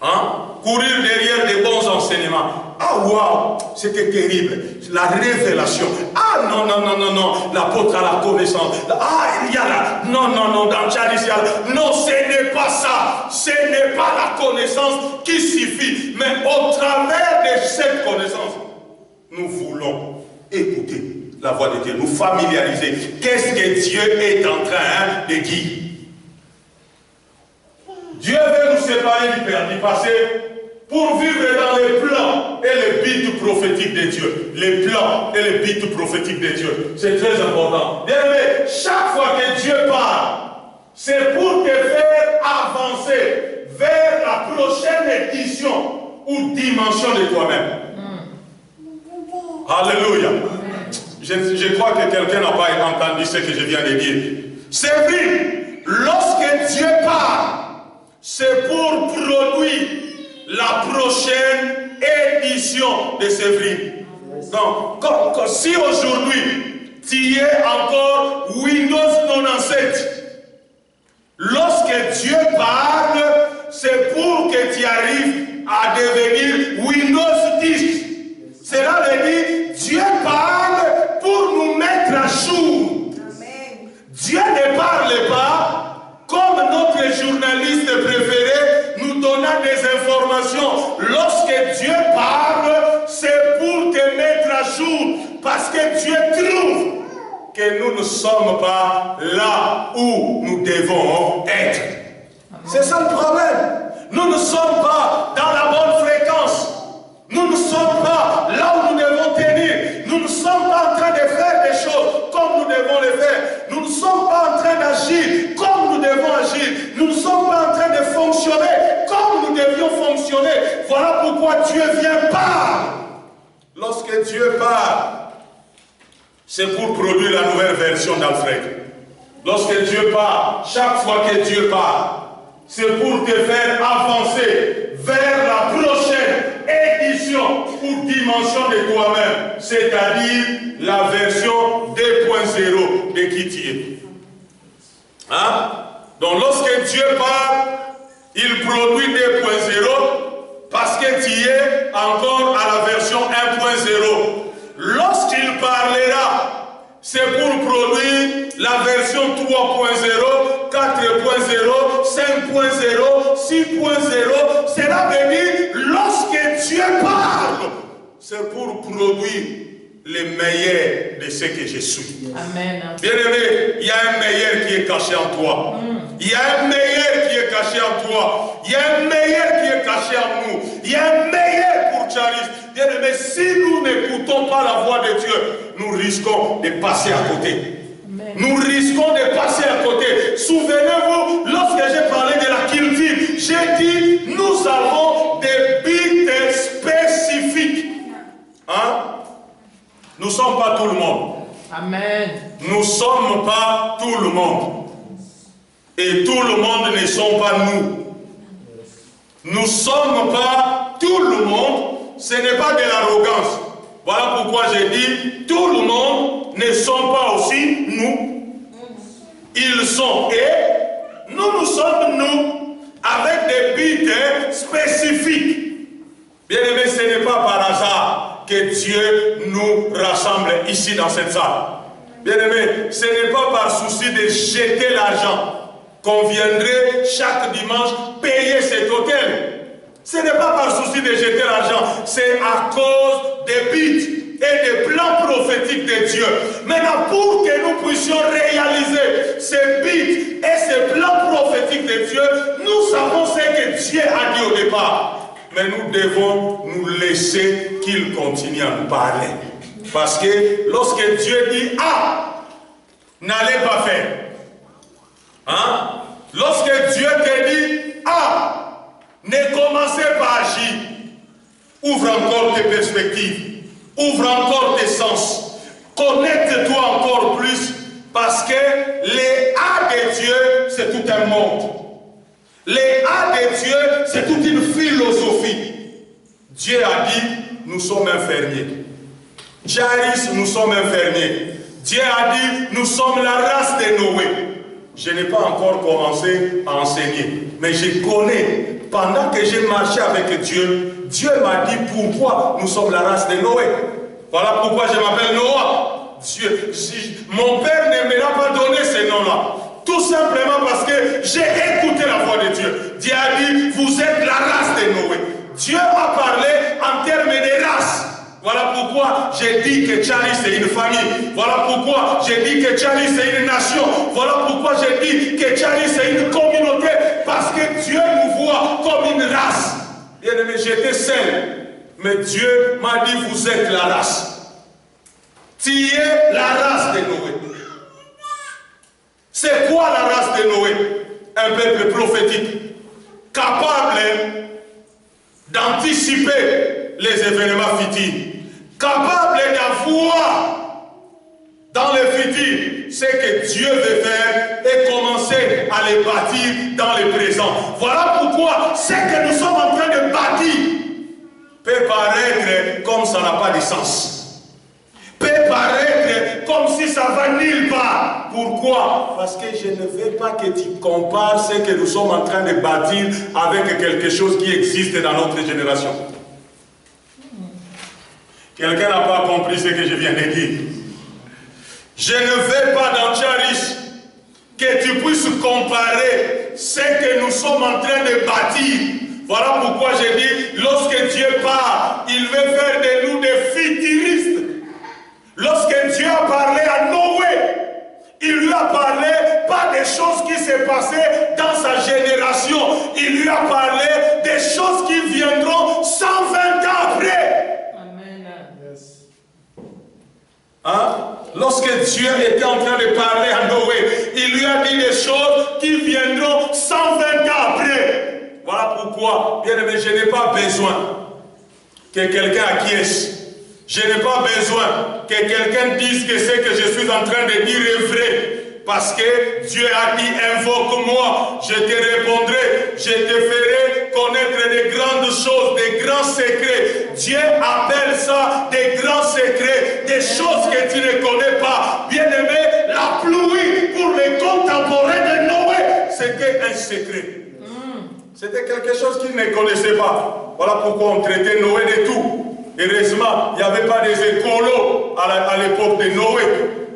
Speaker 3: Hein? Courir derrière des bons enseignements. Ah waouh, c'était terrible. La révélation. Ah non, non, non, non, non. L'apôtre a la connaissance. Ah, il y a là. Non, non, non, dans Charis, il y a là. Non, ce n'est pas ça. Ce n'est pas la connaissance qui suffit. Mais au travers de cette connaissance, nous voulons écouter la voix de Dieu. Nous familiariser. Qu'est-ce que Dieu est en train de dire? Dieu veut nous séparer du passé pour vivre dans les plans et les buts prophétiques de Dieu. Les plans et les buts prophétiques de Dieu. C'est très important. Bien aimé, chaque fois que Dieu parle, c'est pour te faire avancer vers la prochaine édition ou dimension de toi-même. Alléluia. Je crois que quelqu'un n'a pas entendu ce que je viens de dire. C'est vrai, lorsque Dieu parle, c'est pour produire la prochaine édition de Sévry. Donc, si aujourd'hui, tu es encore Windows 97, lorsque Dieu parle, c'est pour que tu arrives à devenir Windows 10. Cela veut dire, Dieu parle pour nous mettre à jour. Amen. Dieu ne parle pas comme notre journaliste préféré nous donnant des informations. Lorsque Dieu parle, c'est pour te mettre à jour. Parce que Dieu trouve que nous ne sommes pas là où nous devons être. C'est ça le problème. Nous ne sommes pas dans la bonne fréquence. Nous ne sommes pas là où nous devons tenir. Nous ne sommes pas en train de faire des choses comme nous devons les faire. Nous ne sommes pas en train d'agir comme nous devons agir. Nous ne sommes pas en train de fonctionner comme nous devions fonctionner. Voilà pourquoi Dieu vient parler. Lorsque Dieu parle, c'est pour produire la nouvelle version d'Alfred. Lorsque Dieu parle, chaque fois que Dieu parle, c'est pour te faire avancer vers la prochaine édition ou dimension de toi-même, c'est-à-dire la version 2.0 de qui tu es. Hein? Donc lorsque Dieu parle, il produit 2.0 parce que tu es encore à la version 1.0. Lorsqu'il parlera, c'est pour produire la version 3.0, 4.0, 5.0, 6.0. Cela veut dire, lorsque Dieu parle, c'est pour produire les meilleurs de ce que je suis. Amen. Bien aimé, il y a un meilleur qui est caché en toi. Il y a un meilleur qui est caché en toi. Il y a un meilleur qui est caché en nous. Il y a un meilleur pour Charis. Bien aimé, si nous n'écoutons pas la voix de Dieu, nous risquons de passer à côté. Amen. Nous risquons de passer à côté. Souvenez-vous, lorsque j'ai parlé de la culture, j'ai dit, nous avons des buts spécifiques. Hein? Nous ne sommes pas tout le monde. Amen. Nous ne sommes pas tout le monde. Et tout le monde ne sont pas nous. Nous ne sommes pas tout le monde. Ce n'est pas de l'arrogance. Voilà pourquoi j'ai dit, tout le monde ne sont pas aussi nous. Ils sont et nous sommes nous, avec des buts spécifiques. Bien aimé, ce n'est pas par hasard que Dieu nous rassemble ici dans cette salle. Bien aimé, ce n'est pas par souci de jeter l'argent qu'on viendrait chaque dimanche payer cet hôtel. Ce n'est pas par souci de jeter l'argent, c'est à cause des buts et des plans prophétiques de Dieu. Maintenant, pour que nous puissions réaliser ces buts et ces plans prophétiques de Dieu, nous savons ce que Dieu a dit au départ. Mais nous devons nous laisser qu'il continue à nous parler. Parce que lorsque Dieu dit « Ah », n'allez pas faire. Hein? Lorsque Dieu te dit « Ah », ne commencez pas à agir. Ouvre encore tes perspectives. Ouvre encore tes sens. Connecte-toi encore plus parce que les A de Dieu, c'est tout un monde. Les A de Dieu, c'est toute une philosophie. Dieu a dit, nous sommes infirmiers. Jairus, nous sommes infirmiers. Dieu a dit, nous sommes la race de Noé. Je n'ai pas encore commencé à enseigner, mais je connais. Pendant que j'ai marché avec Dieu, Dieu m'a dit pourquoi nous sommes la race de Noé. Voilà pourquoi je m'appelle Noah. Dieu, mon père ne me l'a pas donné ce nom-là. Tout simplement parce que j'ai écouté la voix de Dieu. Dieu a dit, vous êtes la race de Noé. Dieu a parlé en termes de race. Voilà pourquoi j'ai dit que Tchali c'est une famille. Voilà pourquoi j'ai dit que Tchali c'est une nation. Voilà pourquoi j'ai dit que Tchali c'est une communauté. Parce que Dieu nous voit comme une race. Bien aimé, j'étais seul. Mais Dieu m'a dit, vous êtes la race. Tu es la race de Noé. C'est quoi la race de Noé? Un peuple prophétique, capable d'anticiper les événements futurs, capable d'avoir dans le futur ce que Dieu veut faire et commencer à les bâtir dans le présent. Voilà pourquoi ce que nous sommes en train de bâtir peut paraître comme ça n'a pas de sens. Peut paraître comme si ça va nulle part. Pourquoi? Parce que je ne veux pas que tu compares ce que nous sommes en train de bâtir avec quelque chose qui existe dans notre génération. Quelqu'un n'a pas compris ce que je viens de dire. Je ne veux pas dans Charis que tu puisses comparer ce que nous sommes en train de bâtir. Voilà pourquoi je dis, lorsque Dieu part, il veut faire de nous des futuristes. Lorsque Dieu a parlé à Noé, il lui a parlé pas des choses qui s'est passées dans sa génération. Il lui a parlé des choses qui viendront 120 ans après.
Speaker 2: Amen.
Speaker 3: Yes. Hein? Lorsque Dieu était en train de parler à Noé, il lui a dit des choses qui viendront 120 ans après. Voilà pourquoi, bien aimé, je n'ai pas besoin que quelqu'un acquiesce. Je n'ai pas besoin que quelqu'un dise que ce que je suis en train de dire est vrai. Parce que Dieu a dit, invoque-moi, je te répondrai, je te ferai connaître des grandes choses, des grands secrets. Dieu appelle ça des grands secrets, des choses que tu ne connais pas. Bien aimé, la pluie pour les contemporains de Noé, c'était un secret. C'était quelque chose qu'ils ne connaissaient pas. Voilà pourquoi on traitait Noé de tout. Heureusement, il n'y avait pas des écolos à l'époque de Noé.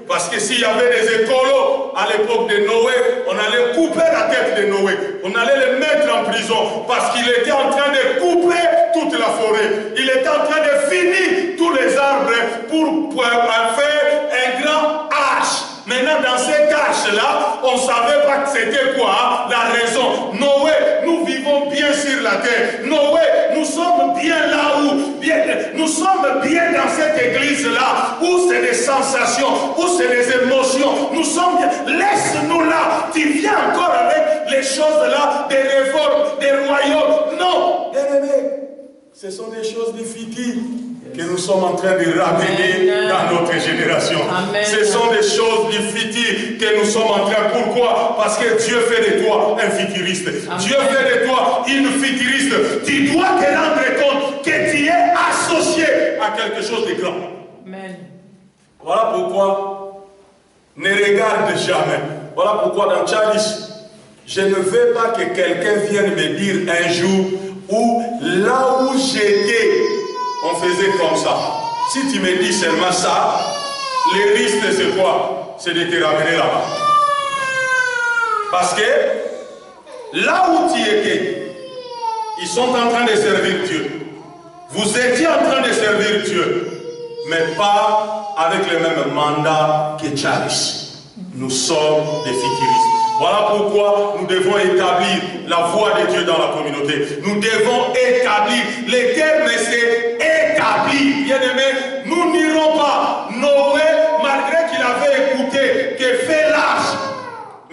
Speaker 3: Parce que s'il y avait des écolos à l'époque de Noé, on allait couper la tête de Noé. On allait le mettre en prison. Parce qu'il était en train de couper toute la forêt. Il était en train de finir tous les arbres pour faire un grand arche. Maintenant, dans cette arche-là, on ne savait pas que c'était quoi la raison. Noé, nous vivons bien sur la terre. Noé, nous sommes bien là où, nous sommes bien dans cette église-là, où c'est des sensations, où c'est des émotions. Nous sommes bien. Laisse-nous là. Tu viens encore avec les choses-là, des réformes, des royaumes. Non, bien-aimés, ce sont des choses difficiles que nous sommes en train de ramener dans notre génération. Amen. Ce sont des choses difficiles que nous sommes en train. Pourquoi? Parce que Dieu fait de toi un futuriste. Amen. Dieu fait de toi une futuriste. Tu dois te rendre compte que tu es associé à quelque chose de grand. Amen. Voilà pourquoi ne regarde jamais. Voilà pourquoi dans Charis, je ne veux pas que quelqu'un vienne me dire un jour où là où j'étais, on faisait comme ça. Si tu me dis seulement ça, le risque c'est quoi? C'est de te ramener là-bas. Parce que là où tu étais, ils sont en train de servir Dieu. Vous étiez en train de servir Dieu, mais pas avec le même mandat que Charis. Nous sommes des futuristes. Voilà pourquoi nous devons établir la voix de Dieu dans la communauté. Nous devons établir. Les termes, c'est établir. Bien aimé, nous n'irons pas. Noé, malgré qu'il avait écouté, que fait l'âge,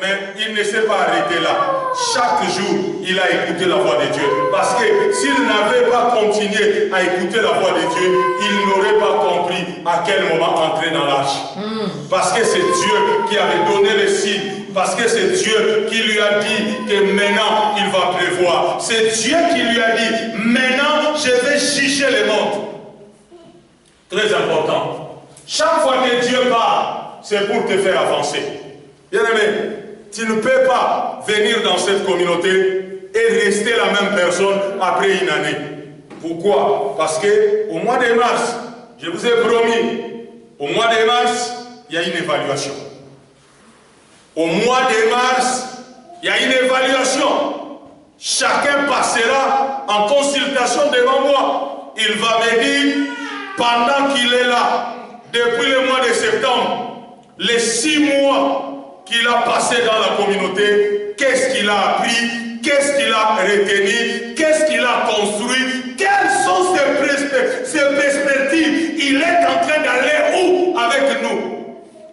Speaker 3: mais il ne s'est pas arrêté là. Chaque jour, il a écouté la voix de Dieu. Parce que s'il n'avait pas continué à écouter la voix de Dieu, il n'aurait pas compris à quel moment entrer dans l'arche. Parce que c'est Dieu qui avait donné le signe. Parce que c'est Dieu qui lui a dit que maintenant il va pleuvoir. C'est Dieu qui lui a dit, maintenant je vais juger le monde. Très important. Chaque fois que Dieu parle, c'est pour te faire avancer. Bien-aimé, tu ne peux pas venir dans cette communauté et rester la même personne après une année. Pourquoi? Parce qu'au mois de mars, je vous ai promis, au mois de mars, il y a une évaluation. Au mois de mars, il y a une évaluation. Chacun passera en consultation devant moi. Il va me dire, pendant qu'il est là, depuis le mois de septembre, les 6 mois qu'il a passé dans la communauté, qu'est-ce qu'il a appris, qu'est-ce qu'il a retenu, qu'est-ce qu'il a construit, quelles sont ses perspectives, il est en train d'aller où avec nous?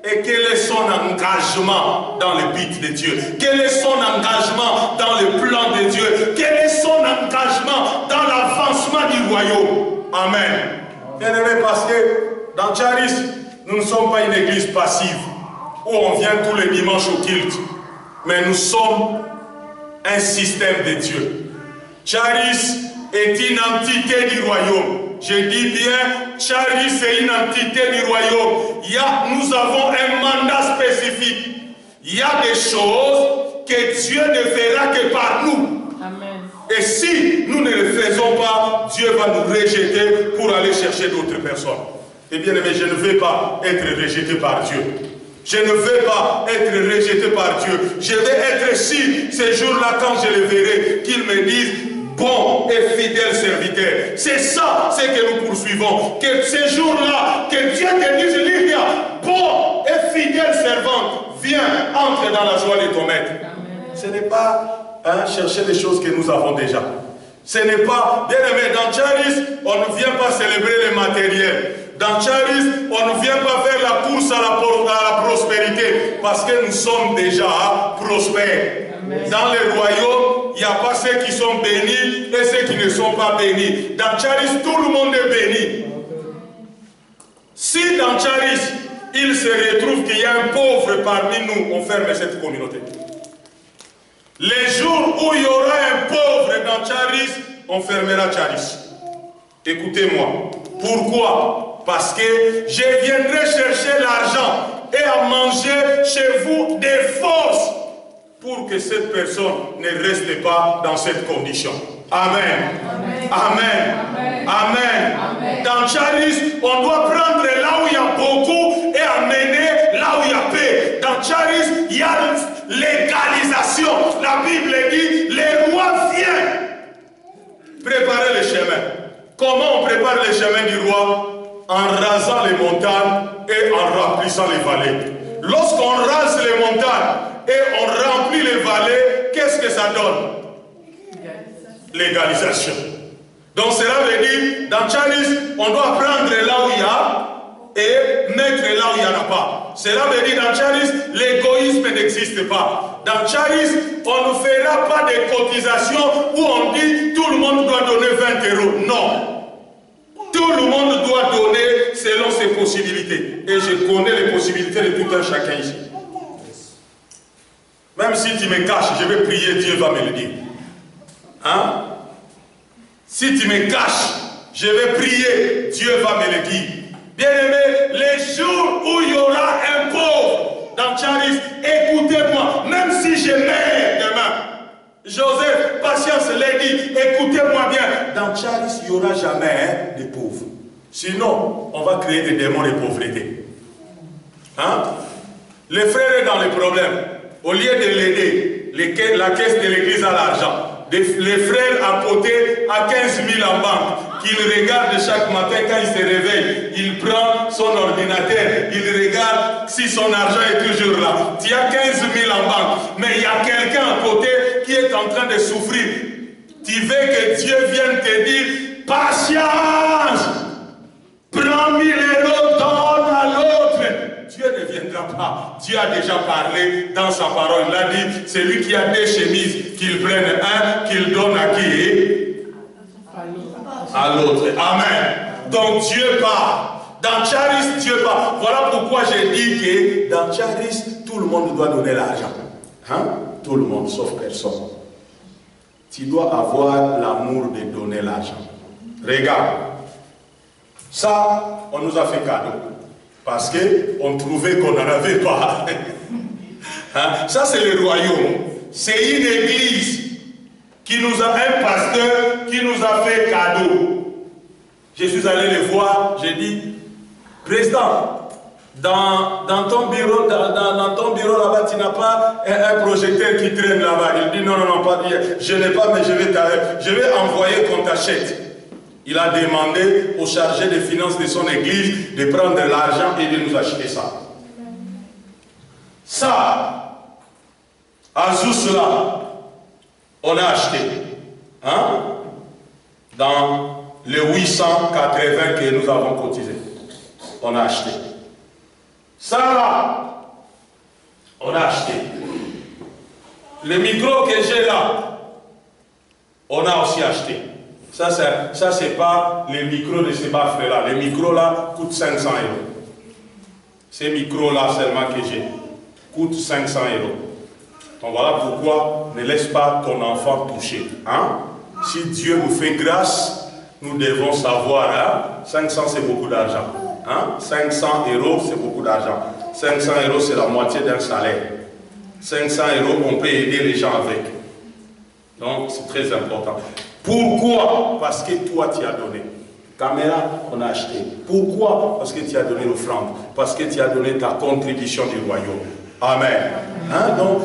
Speaker 3: Et quel est son engagement dans le but de Dieu? Quel est son engagement dans le plan de Dieu? Quel est son engagement dans l'avancement du royaume? Amen. Bien-aimé, parce que dans Charis, nous ne sommes pas une église passive où on vient tous les dimanches au culte, mais nous sommes un système de Dieu. Charis est une entité du royaume. Je dis bien, Charis est une entité du royaume. Nous avons un mandat spécifique. Il y a des choses que Dieu ne fera que par nous.
Speaker 2: Amen.
Speaker 3: Et si nous ne le faisons pas, Dieu va nous rejeter pour aller chercher d'autres personnes. Eh bien, je ne veux pas être rejeté par Dieu. Je ne veux pas être rejeté par Dieu. Je vais être ici, ce jour-là, quand je le verrai, qu'il me dise, bon et fidèle serviteur. C'est ça, ce que nous poursuivons. Que ce jour-là, que Dieu te dise, Lydia, bon et fidèle servante, viens, entre dans la joie de ton maître. Amen. Ce n'est pas chercher des choses que nous avons déjà. Ce n'est pas, bien aimé, dans Charis, on ne vient pas célébrer le matériel. Dans Charis, on ne vient pas faire la course à la prospérité, parce que nous sommes déjà prospères. Amen. Dans le royaume, il n'y a pas ceux qui sont bénis et ceux qui ne sont pas bénis. Dans Charis, tout le monde est béni. Si dans Charis, il se retrouve qu'il y a un pauvre parmi nous, on ferme cette communauté. Les jours où il y aura un pauvre dans Charis, on fermera Charis. Écoutez-moi. Pourquoi? Parce que je viendrai chercher l'argent et à manger chez vous des forces pour que cette personne ne reste pas dans cette condition. Amen. Amen. Amen. Amen. Amen. Amen. Dans Charis, on doit prendre là où il y a beaucoup et amener là où il y a peu. Dans Charis, il y a l'égalisation. La Bible dit, le roi vient préparer le chemin. Comment on prépare le chemin du roi? En rasant les montagnes et en remplissant les vallées. Lorsqu'on rase les montagnes et on remplit les vallées, qu'est-ce que ça donne? Légalisation. Donc cela veut dire, dans Charis, on doit prendre là où il y a et mettre là où il n'y en a pas. Cela veut dire, dans Charis, l'égoïsme n'existe pas. Dans Charis, on ne fera pas de cotisation où on dit tout le monde doit donner 20 €. Non. Tout le monde doit donner selon ses possibilités. Et je connais les possibilités de tout un chacun ici. Même si tu me caches, je vais prier, Dieu va me le dire. Hein? Si tu me caches, je vais prier, Dieu va me le dire. Bien-aimé, les jours où il y aura un pauvre dans Charis, écoutez-moi, même si je meurs demain, Joseph, patience, l'a dit, écoutez-moi bien, dans Charis, il n'y aura jamais de pauvres. Sinon, on va créer des démons de pauvreté. Hein? Le frère est dans les problèmes. Au lieu de l'aider, la caisse de l'église a l'argent. Les frères à côté à 15 000 en banque, qu'il regarde chaque matin quand il se réveille, il prend son ordinateur, il regarde si son argent est toujours là. Tu as 15 000 en banque, mais il y a quelqu'un à côté qui est en train de souffrir. Tu veux que Dieu vienne te dire, patience, prends 1 000 €, donne à l'autre. Dieu ne viendra n'attend pas. Dieu a déjà parlé dans sa parole. Il a dit, c'est lui qui a des chemises, qu'il prenne un, qu'il donne à qui? À l'autre. Amen. Donc Dieu parle. Dans Charis, Dieu parle. Voilà pourquoi j'ai dit que dans Charis, tout le monde doit donner l'argent. Hein? Tout le monde, sauf personne. Tu dois avoir l'amour de donner l'argent. Regarde. Ça, on nous a fait cadeau. Parce qu'on trouvait qu'on n'en avait pas. Hein? Ça, c'est le royaume. C'est une église qui nous a, un pasteur qui nous a fait cadeau. Je suis allé le voir, j'ai dit, président, dans ton bureau, dans ton bureau là-bas, tu n'as pas un projecteur qui traîne là-bas. Il dit non, pas bien. Je n'ai pas, mais je vais envoyer qu'on t'achète. Il a demandé au chargé des finances de son église de prendre l'argent et de nous acheter ça. Ça, à Zousla, on a acheté. Hein? Dans les 880 que nous avons cotisé. On a acheté. Ça là, on a acheté. Le micro que j'ai là, on a aussi acheté. Ça c'est pas les micros de ces baffles là. Les micros là coûtent 500 €. Ces micros là seulement que j'ai coûtent 500 €. Donc voilà pourquoi ne laisse pas ton enfant toucher. Hein? Si Dieu nous fait grâce, nous devons savoir, hein? 500 c'est beaucoup d'argent. Hein? 500 € c'est beaucoup d'argent. 500 € c'est la moitié d'un salaire. 500 € on peut aider les gens avec. Donc c'est très important. Pourquoi? Parce que toi tu as donné. Caméra, on a acheté. Pourquoi? Parce que tu as donné l'offrande. Parce que tu as donné ta contribution du royaume. Amen. Hein? Donc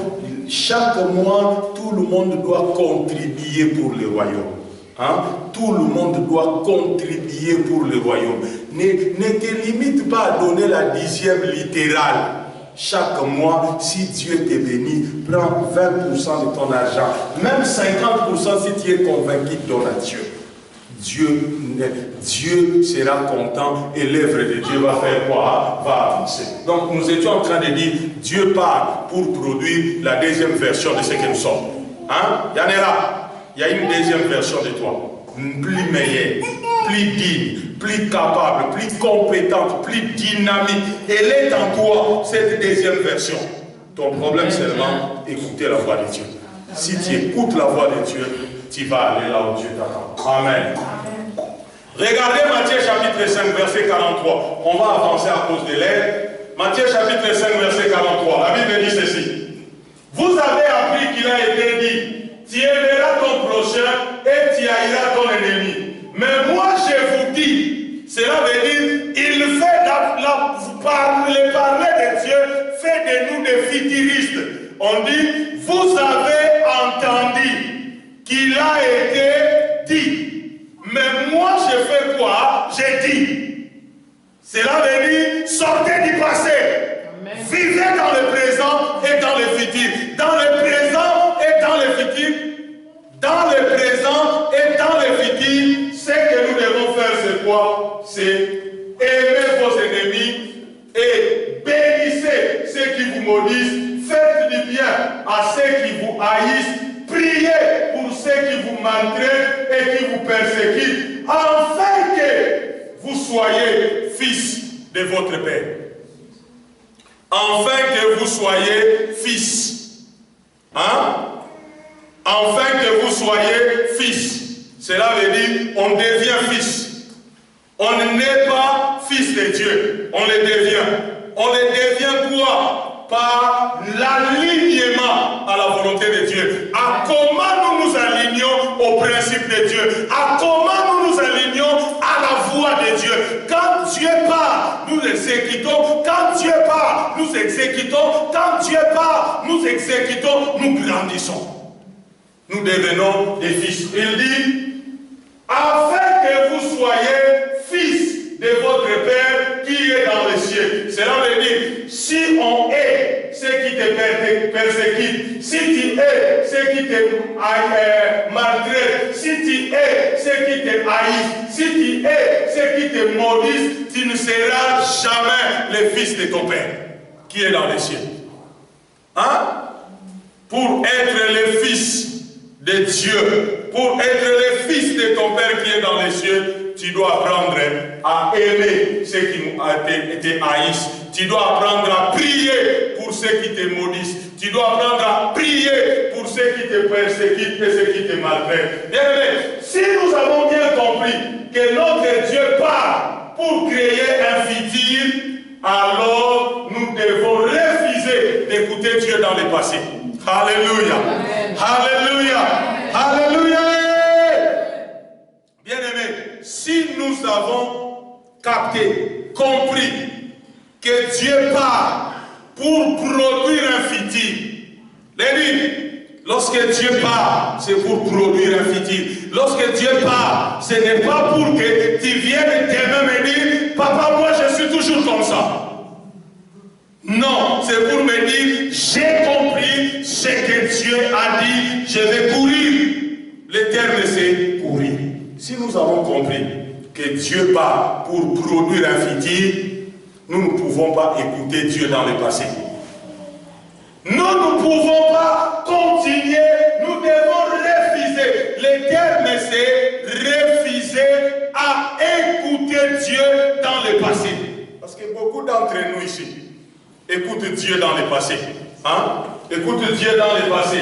Speaker 3: chaque mois, tout le monde doit contribuer pour le royaume. Hein? Tout le monde doit contribuer pour le royaume. Ne te limite pas à donner la 10e littérale. Chaque mois, si Dieu te bénit, prends 20% de ton argent. Même 50% si tu es convaincu, donne à Dieu. Dieu sera content et l'œuvre de Dieu va faire quoi? Va avancer. Donc nous étions en train de dire, Dieu parle pour produire la deuxième version de ce que nous sommes. Hein? Yanera, il y a une deuxième version de toi. Plus meilleure, plus digne, plus capable, plus compétente, plus dynamique. Elle est en toi, cette deuxième version. Ton problème c'est seulement écouter la voix de Dieu. Si tu écoutes la voix de Dieu, tu vas aller là où Dieu t'attend. Amen. Regardez Matthieu chapitre 5, verset 43. On va avancer à cause de l'air. Matthieu chapitre 5, verset 43. La Bible dit ceci. Vous avez appris qu'il a été dit, tu aimeras ton prochain et tu haïras ton ennemi. Mais moi je vous dis, cela veut dire, il fait le parler de Dieu, fait de nous des futuristes. On dit, vous avez entendu qu'il a été dit. Mais moi je fais quoi? J'ai dit. Cela veut dire, sortez du passé. Amen. Vivez dans le présent et dans le futur. Dans le présent et dans le futur. Dans le présent et dans le futur, ce que nous devons faire, c'est quoi? C'est aimer vos ennemis et bénissez ceux qui vous maudissent. Faites du bien à ceux qui vous haïssent. Priez pour ceux qui vous maltraitent et qui vous persécutent, afin que vous soyez fils de votre Père. Afin que vous soyez fils. Hein? Afin que vous soyez fils. Cela veut dire, on devient fils. On n'est pas fils de Dieu. On le devient. On le devient quoi? Par l'alignement à la volonté de Dieu. À comment nous nous alignons au principe de Dieu. À comment nous nous alignons à la voix de Dieu. Quand Dieu parle, nous exécutons. Quand Dieu parle, nous exécutons. Quand Dieu parle, nous exécutons. Nous grandissons. Nous devenons des fils. Il dit, afin que vous soyez fils de votre Père qui est dans les cieux. Cela veut dire, si on est ceux qui te persécutent, si tu es ceux qui te maltraitent, si tu es ceux qui te haïssent, si tu es ceux qui te maudissent, tu ne seras jamais le fils de ton Père. qui est dans les cieux. Hein? Pour être le fils de Dieu, pour être le fils de ton Père qui est dans les cieux, tu dois apprendre à aimer ceux qui te haïssent. Tu dois apprendre à prier pour ceux qui te maudissent. Tu dois apprendre à prier pour ceux qui te persécutent et ceux qui te maltraitent. Bien aimé, si nous avons bien compris que notre Dieu parle pour créer un futur, alors nous devons refuser d'écouter Dieu dans le passé. Alléluia. Alléluia. Alléluia. Bien-aimés, si nous avons capté, compris que Dieu parle pour produire un futur, lorsque Dieu parle, c'est pour produire un futur. Lorsque Dieu parle, ce n'est pas pour que tu viennes demain me dire, papa, moi je suis toujours comme ça. Non, c'est pour me dire, j'ai compris ce que Dieu a dit, je vais courir. Le terme c'est courir. Si nous avons compris que Dieu parle pour produire un futur, nous ne pouvons pas écouter Dieu dans le passé. Nous ne pouvons pas continuer, nous devons refuser. Le terme c'est refuser à écouter Dieu dans le passé. Parce que beaucoup d'entre nous ici écoutent Dieu dans le passé. Hein? Écoutent Dieu dans le passé.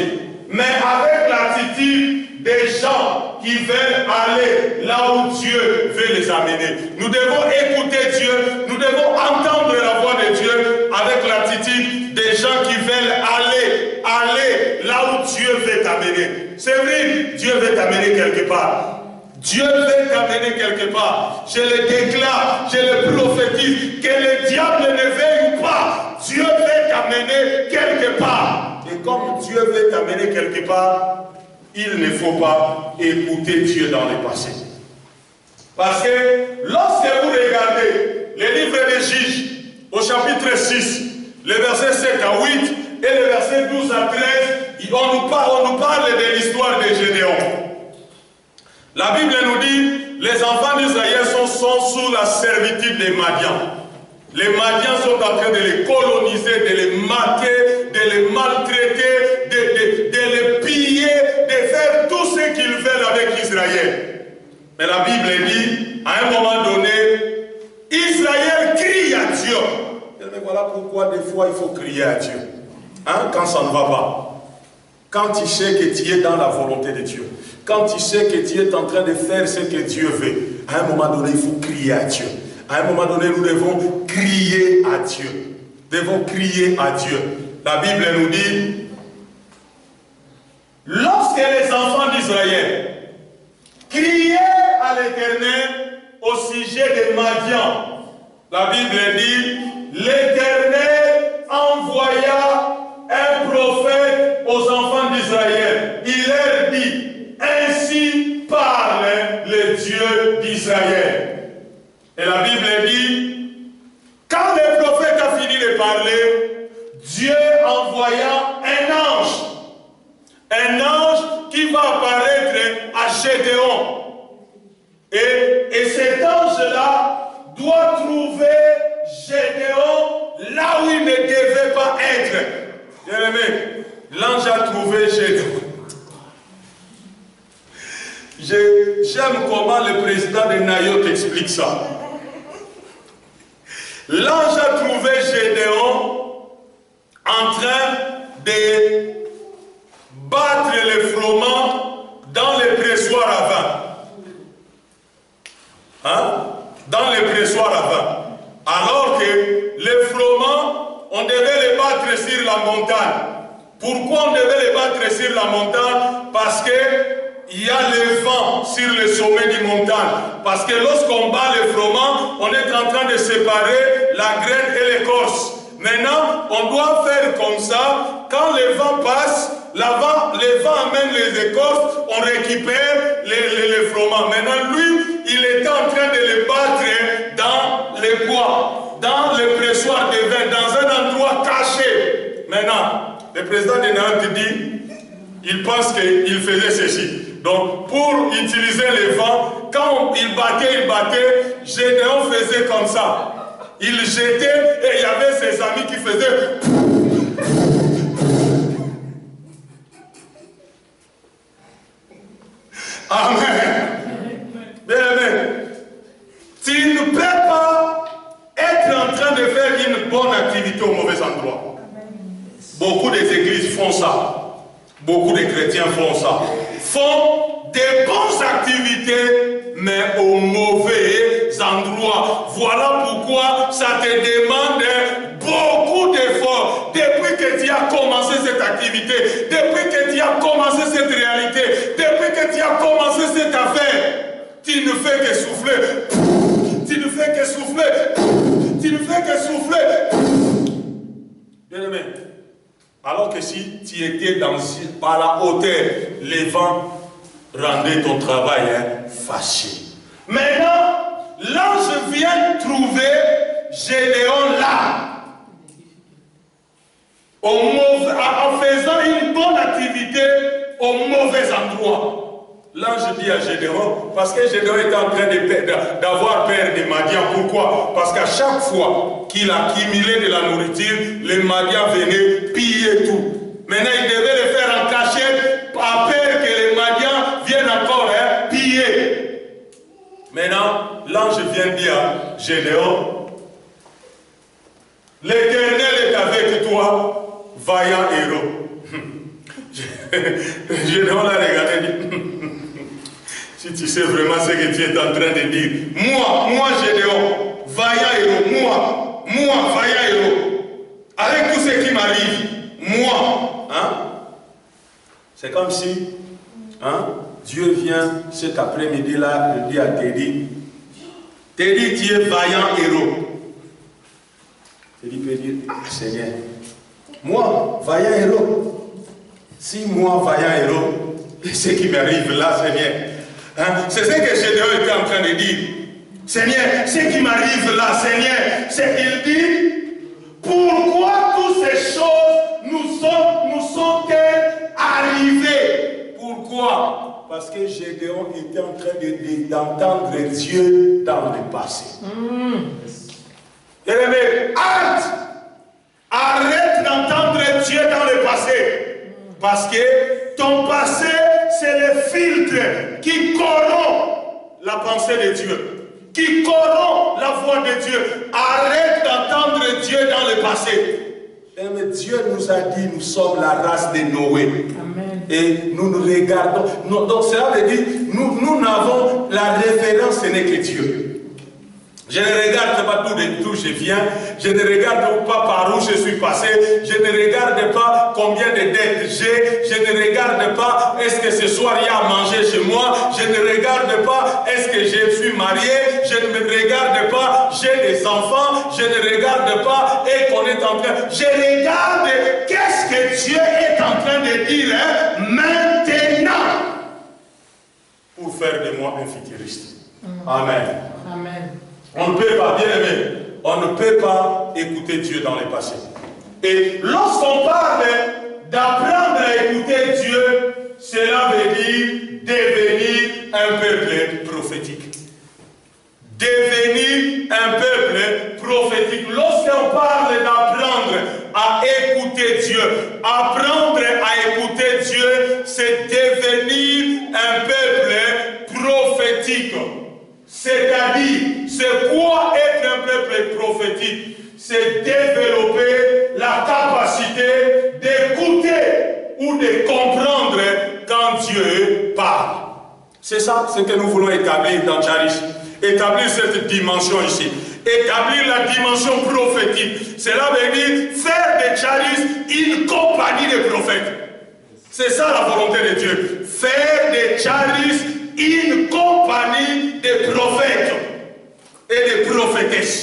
Speaker 3: Mais avec l'attitude des gens qui veulent aller là où Dieu veut les amener. Nous devons écouter Dieu, nous devons entendre la voix de Dieu avec l'attitude des gens qui veulent aller là où Dieu veut t'amener. C'est vrai, Dieu veut t'amener quelque part. Dieu veut t'amener quelque part. Je le déclare, je le prophétise, que le diable ne veuille pas. Dieu veut t'amener quelque part. Et comme Dieu veut t'amener quelque part, il ne faut pas écouter Dieu dans le passé. Parce que lorsque vous regardez le livre des Juges, au chapitre 6, le verset 7 à 8 et le verset 12 à 13, on nous parle de l'histoire de Gédéon. La Bible nous dit, les enfants d'Israël sont sous la servitude des Madians. Les Madians sont en train de les coloniser, de les mater, de les maltraiter, de les piller, de faire tout ce qu'ils veulent avec Israël. Mais la Bible dit, à un moment donné, Israël crie à Dieu. Et voilà pourquoi des fois il faut crier à Dieu. Hein, quand ça ne va pas. Quand tu sais que tu es dans la volonté de Dieu. Quand tu sais que tu es en train de faire ce que Dieu veut. À un moment donné, il faut crier à Dieu. À un moment donné, nous devons crier à Dieu. Nous devons crier à Dieu. La Bible nous dit, lorsque les enfants d'Israël criaient à l'Éternel au sujet des Madians, la Bible dit, l'Éternel envoya un prophète aux enfants d'Israël. Il leur dit, ainsi parle le Dieu d'Israël. Et la Bible dit, quand le prophète a fini de parler, Dieu envoya un ange qui va apparaître à Gédéon. Et cet ange-là doit trouver Gédéon là où il ne devait pas être. Bien-aimé, l'ange a trouvé Gédéon. J'aime comment le président de Nayot explique ça. L'ange a trouvé Gédéon en train de battre les froment dans les pressoirs à vin. Hein? Dans les pressoirs à vin. Alors que les froment, on devait les battre sur la montagne. Pourquoi on devait les battre sur la montagne? Parce que il y a le vent sur le sommet du montagne. Parce que lorsqu'on bat le froment, on est en train de séparer la graine et l'écorce. Maintenant, on doit faire comme ça. Quand le vent passe, le vent amène les écorces, on récupère les froments. Maintenant, lui, il était en train de les battre dans les bois, dans le pressoir de vin, dans un endroit caché. Maintenant, le président de Nantes dit, il pense qu'il faisait ceci. Donc, pour utiliser le vent, quand il battait, Gédéon faisait comme ça. il jetait et il y avait ses amis qui faisaient. Amen. Bien aimé. Tu ne peux pas être en train de faire une bonne activité au mauvais endroit. Beaucoup des églises font ça. Beaucoup de chrétiens font ça. Font des bonnes activités, mais au mauvais endroit. Voilà pourquoi ça te demande beaucoup d'efforts. Depuis que tu as commencé cette activité, depuis que tu as commencé cette réalité, depuis que tu as commencé cette affaire, tu ne fais que souffler. Tu ne fais que souffler. Tu ne fais que souffler. Bien aimé. Alors que si tu étais par la hauteur, les vents rendaient ton travail fâché. Maintenant, l'ange vient trouver Gédéon là. En faisant une bonne activité au mauvais endroit. L'ange dit à Gédéon, parce que Gédéon était en train d'avoir peur des Madians. Pourquoi? Parce qu'à chaque fois qu'il accumulait de la nourriture, les Madians venaient piller tout. Maintenant, il devait le faire en cachette, à peur que les Madians viennent encore piller. Maintenant, l'ange vient dire à Gédéon, l'Éternel est avec toi, vaillant héros. Gédéon l'a regardé et dit, si tu sais vraiment ce que tu es en train de dire, moi Gédéon, vaillant héros, moi, vaillant héros, avec tout ce qui m'arrive, moi, c'est comme si, Dieu vient cet après-midi-là, il dit à Teddy, tu es vaillant héros. Teddy peut dire, Seigneur, moi, vaillant héros, si moi, vaillant héros, ce qui m'arrive là, Seigneur, c'est ce que Gédéon était en train de dire. Seigneur, ce qui m'arrive là, Seigneur, c'est qu'il dit, pourquoi toutes ces choses nous sont-elles arrivées? Pourquoi? Parce que Gédéon était en train d'entendre Dieu dans le passé. Bien-aimé, arrête d'entendre Dieu dans le passé. Parce que ton passé, c'est le filtre qui corrompt la pensée de Dieu, qui corrompt la voix de Dieu. Arrête d'entendre Dieu dans le passé. Mais Dieu nous a dit, nous sommes la race de Noé. Amen. Et nous nous regardons. Donc cela veut dire, nous n'avons la référence, ce n'est que Dieu. Je ne regarde pas d'où je viens, je ne regarde pas par où je suis passé, je ne regarde pas combien de dettes j'ai, je ne regarde pas est-ce que ce soir il y a à manger chez moi, je ne regarde pas est-ce que je suis marié, je ne me regarde pas, j'ai des enfants, je ne regarde pas et qu'on est en train, je regarde qu'est-ce que Dieu est en train de dire maintenant pour faire de moi un futuriste. Amen. Amen. On ne peut pas, bien aimé, on ne peut pas écouter Dieu dans le passé. Et lorsqu'on parle d'apprendre à écouter Dieu, cela veut dire devenir un peuple prophétique. Devenir un peuple prophétique. Lorsqu'on parle d'apprendre à écouter Dieu, apprendre à écouter Dieu, c'est devenir un peuple prophétique. C'est-à-dire, c'est quoi être un peuple prophétique? C'est développer la capacité d'écouter ou de comprendre quand Dieu parle. C'est ça ce que nous voulons établir dans Charis. Établir cette dimension ici. Établir la dimension prophétique. Cela veut dire faire de Charis une compagnie de prophètes. C'est ça la volonté de Dieu. Faire de Charis une compagnie de prophètes et de prophétesses.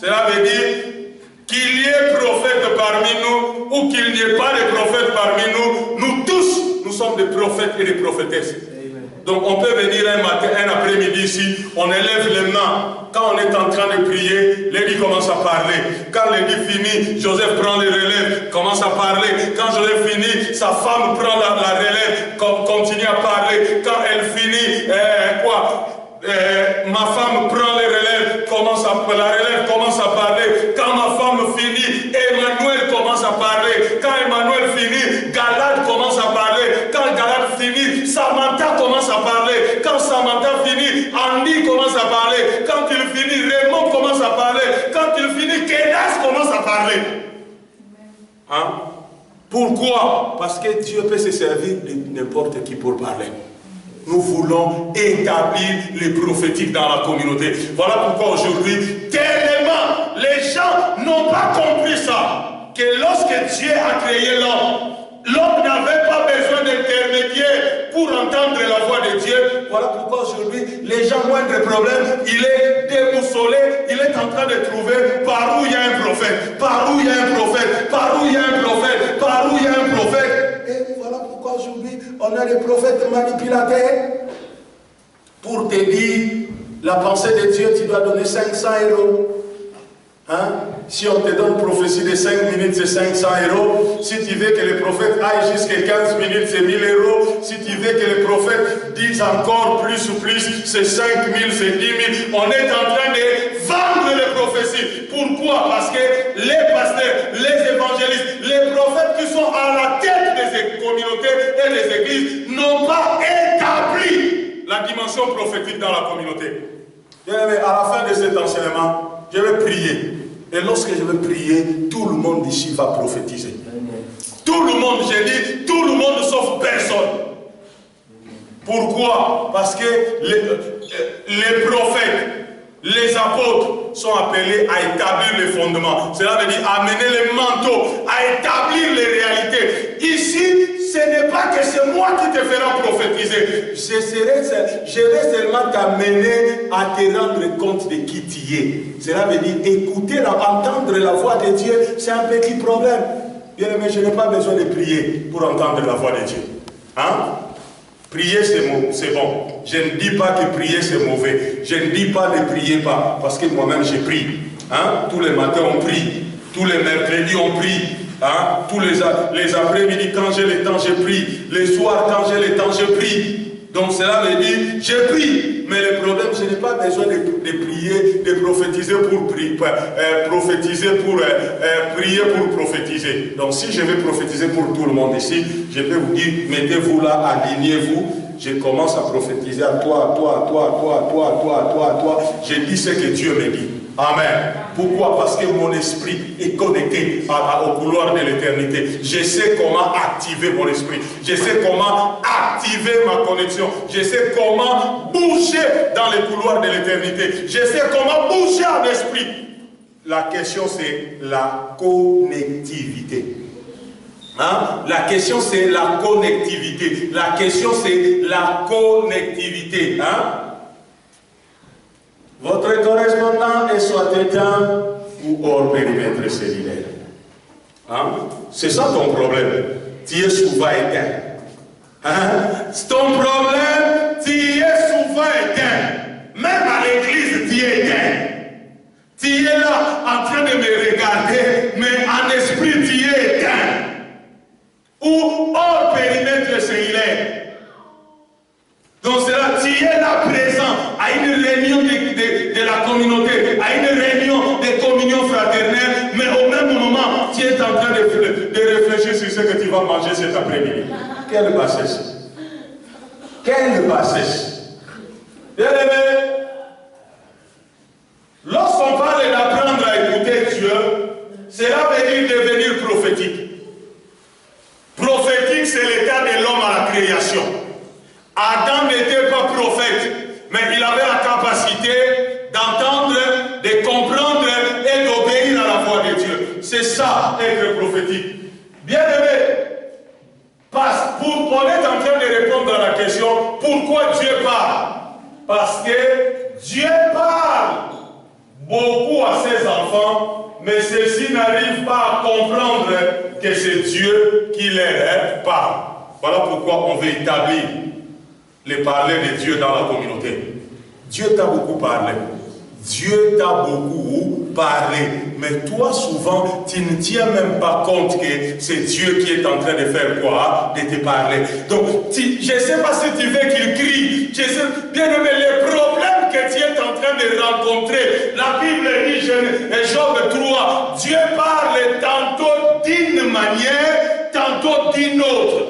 Speaker 3: Cela veut dire qu'il y ait prophètes parmi nous ou qu'il n'y ait pas de prophètes parmi nous. Nous tous, nous sommes des prophètes et des prophétesses. Donc on peut venir un matin, un après-midi ici, on élève les mains. Quand on est en train de prier, Lévi commence à parler. Quand Lévi finit, Joseph prend le relève, commence à parler. Quand Joseph finit, sa femme prend la relève, continue à parler. Quand elle finit, ma femme prend le relève, la relève commence à parler. Hein? Pourquoi? Parce que Dieu peut se servir de n'importe qui pour parler. Nous voulons établir les prophétiques dans la communauté. Voilà pourquoi aujourd'hui, tellement les gens n'ont pas compris ça. Que lorsque Dieu a créé l'homme, l'homme n'avait pas besoin d'intermédiaire pour entendre la voix de Dieu. Voilà pourquoi aujourd'hui, les gens, moindre problème, il est déboussolé, il est en train de trouver par où il y a un prophète, par où il y a un prophète, par où il y a un prophète, par où il y a un prophète. Et voilà pourquoi aujourd'hui, on a des prophètes manipulateurs. Pour te dire la pensée de Dieu, tu dois donner 500 €. Hein? Si on te donne prophétie de 5 minutes, c'est 500 €. Si tu veux que le prophète aille jusqu'à 15 minutes, c'est 1000 €. Si tu veux que le prophète dise encore plus ou plus, c'est 5000, c'est 10 000. On est en train de vendre les prophéties. Pourquoi? Parce que les pasteurs, les évangélistes, les prophètes qui sont à la tête des communautés et des églises n'ont pas établi la dimension prophétique dans la communauté. Bien aimé, à la fin de cet enseignement, je vais prier. Et lorsque je vais prier, tout le monde ici va prophétiser. Tout le monde, j'ai dit, tout le monde sauf personne. Pourquoi? Parce que les prophètes, les apôtres sont appelés à établir les fondements. Cela veut dire amener les manteaux, à établir les réalités. Ici, ce n'est pas que c'est moi qui te ferai prophétiser. Je vais seulement t'amener à te rendre compte de qui tu es. Cela veut dire écouter, entendre la voix de Dieu, c'est un petit problème. Bien aimé, je n'ai pas besoin de prier pour entendre la voix de Dieu. Hein? Prier c'est bon. Je ne dis pas que prier c'est mauvais. Je ne dis pas ne priez pas. Parce que moi-même j'ai prié. Hein? Tous les matins on prie. Tous les mercredis on prie. Hein? Tous les après-midi quand j'ai le temps je prie. Les soirs quand j'ai le temps je prie. Donc cela veut dire je prie. Mais le problème, je n'ai pas besoin de prier, de prophétiser pour prier, prier pour prophétiser. Donc si je vais prophétiser pour tout le monde ici, je vais vous dire, mettez-vous là, alignez-vous. Je commence à prophétiser à toi, à toi, à toi, à toi, à toi, à toi, à toi, à toi. Je dis ce que Dieu me dit. Amen. Pourquoi? Parce que mon esprit est connecté au couloir de l'éternité. Je sais comment activer mon esprit. Je sais comment activer ma connexion. Je sais comment bouger dans les couloirs de l'éternité. Je sais comment bouger en esprit. La question c'est la connectivité. Hein? La question c'est la connectivité. La question c'est la connectivité. Hein? Votre correspondant est soit éteint ou hors périmètre cellulaire. Hein? C'est ça ton problème. Tu es souvent éteint. Hein? C'est ton problème, tu es souvent éteint. Même à l'église, tu es éteint. Tu es là en train de me regarder, mais en esprit, tu es éteint. Ou hors périmètre cellulaire. Donc c'est là, tu es là présent à une réunion de la communauté, à une réunion de communion fraternelle, mais au même moment, tu es en train de réfléchir sur ce que tu vas manger cet après-midi. Quelle bassesse! Quelle bassesse! Bien aimé, lorsqu'on parle d'apprendre à écouter Dieu, cela veut dire devenir prophétique. Prophétique, c'est l'état de l'homme à la création. Adam n'était pas prophète, mais il avait la capacité d'entendre, de comprendre et d'obéir à la voix de Dieu. C'est ça, être prophétique. Bien aimé, on est en train de répondre à la question, pourquoi Dieu parle? Parce que Dieu parle beaucoup à ses enfants, mais ceux-ci n'arrivent pas à comprendre que c'est Dieu qui leur parle. Voilà pourquoi on veut établir les parler de Dieu dans la communauté. Dieu t'a beaucoup parlé. Dieu t'a beaucoup parlé. Mais toi, souvent, tu ne tiens même pas compte que c'est Dieu qui est en train de faire quoi? De te parler. Donc, je ne sais pas si tu veux qu'il crie. Bien aimé, les problèmes que tu es en train de rencontrer, la Bible dit, Job 3, Dieu parle tantôt d'une manière, tantôt d'une autre.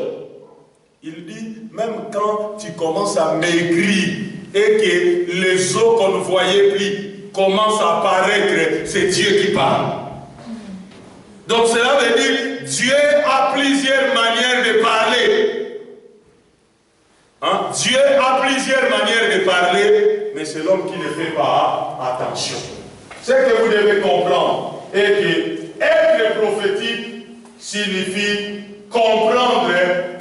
Speaker 3: Il dit, même quand tu commences à maigrir et que les os qu'on ne voyait plus commencent à apparaître, c'est Dieu qui parle. Donc cela veut dire, Dieu a plusieurs manières de parler. Hein? Dieu a plusieurs manières de parler, mais c'est l'homme qui ne fait pas attention. Ce que vous devez comprendre est que être prophétique signifie comprendre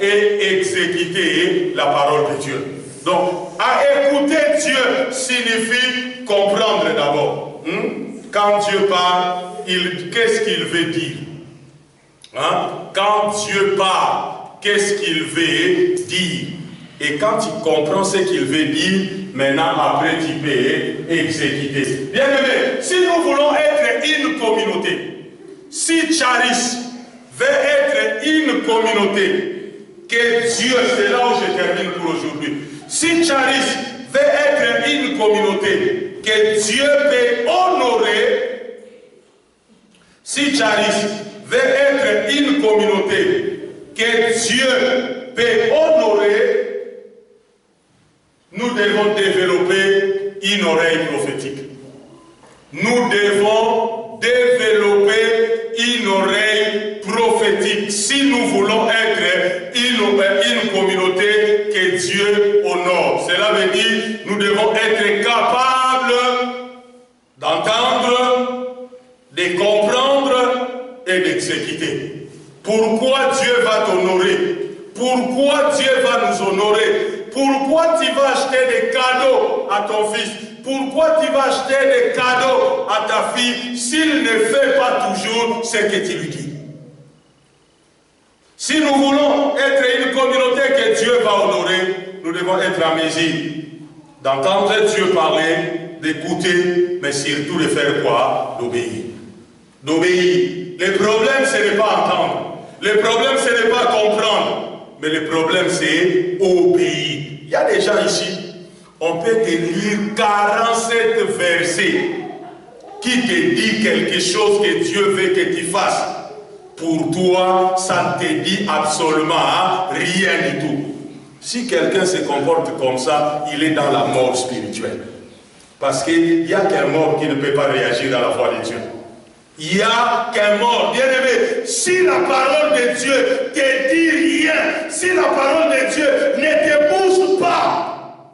Speaker 3: et exécuter la parole de Dieu. Donc, à écouter Dieu signifie comprendre d'abord. Quand Dieu parle, qu'est-ce qu'il veut dire? Hein? Quand Dieu parle, qu'est-ce qu'il veut dire? Et quand tu comprends ce qu'il veut dire, maintenant après tu peux exécuter. Bien aimé, si nous voulons être une communauté, si Charis veut être une communauté, que Dieu, c'est là où je termine pour aujourd'hui. Si Charis veut être une communauté que Dieu peut honorer, si Charis veut être une communauté que Dieu peut honorer, nous devons développer une oreille prophétique. Nous devons développer une oreille prophétique si nous voulons être une communauté que Dieu honore. Cela veut dire que nous devons être capables d'entendre, de comprendre et d'exécuter. Pourquoi Dieu va t'honorer? Pourquoi Dieu va nous honorer? Pourquoi tu vas acheter des cadeaux à ton fils? Pourquoi tu vas acheter des cadeaux à ta fille s'il ne fait pas toujours ce que tu lui dis? Si nous voulons être une communauté que Dieu va honorer, nous devons être en mesure d'entendre Dieu parler, d'écouter, mais surtout de faire quoi? D'obéir. D'obéir. Le problème, ce n'est pas entendre. Le problème, ce n'est pas comprendre. Mais le problème, c'est obéir. Il y a des gens ici, on peut te lire 47 versets qui te dit quelque chose que Dieu veut que tu fasses. Pour toi, ça ne te dit absolument rien du tout. Si quelqu'un se comporte comme ça, il est dans la mort spirituelle. Parce qu'il n'y a qu'un mort qui ne peut pas réagir dans la foi de Dieu. Il n'y a qu'un mort. Bien aimé, si la parole de Dieu ne te dit rien, si la parole de Dieu ne te bouge pas,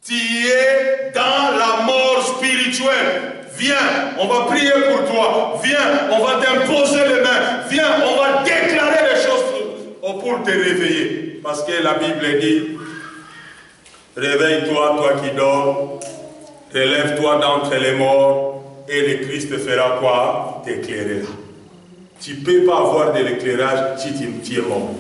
Speaker 3: tu es dans la mort spirituelle. Viens, on va prier pour toi. Viens, on va t'imposer les mains. Viens, on va déclarer les choses pour te réveiller. Parce que la Bible dit, réveille-toi, toi qui dors, relève-toi d'entre les morts, et le Christ te fera quoi? T'éclairera. Tu ne peux pas avoir de l'éclairage si tu es mort.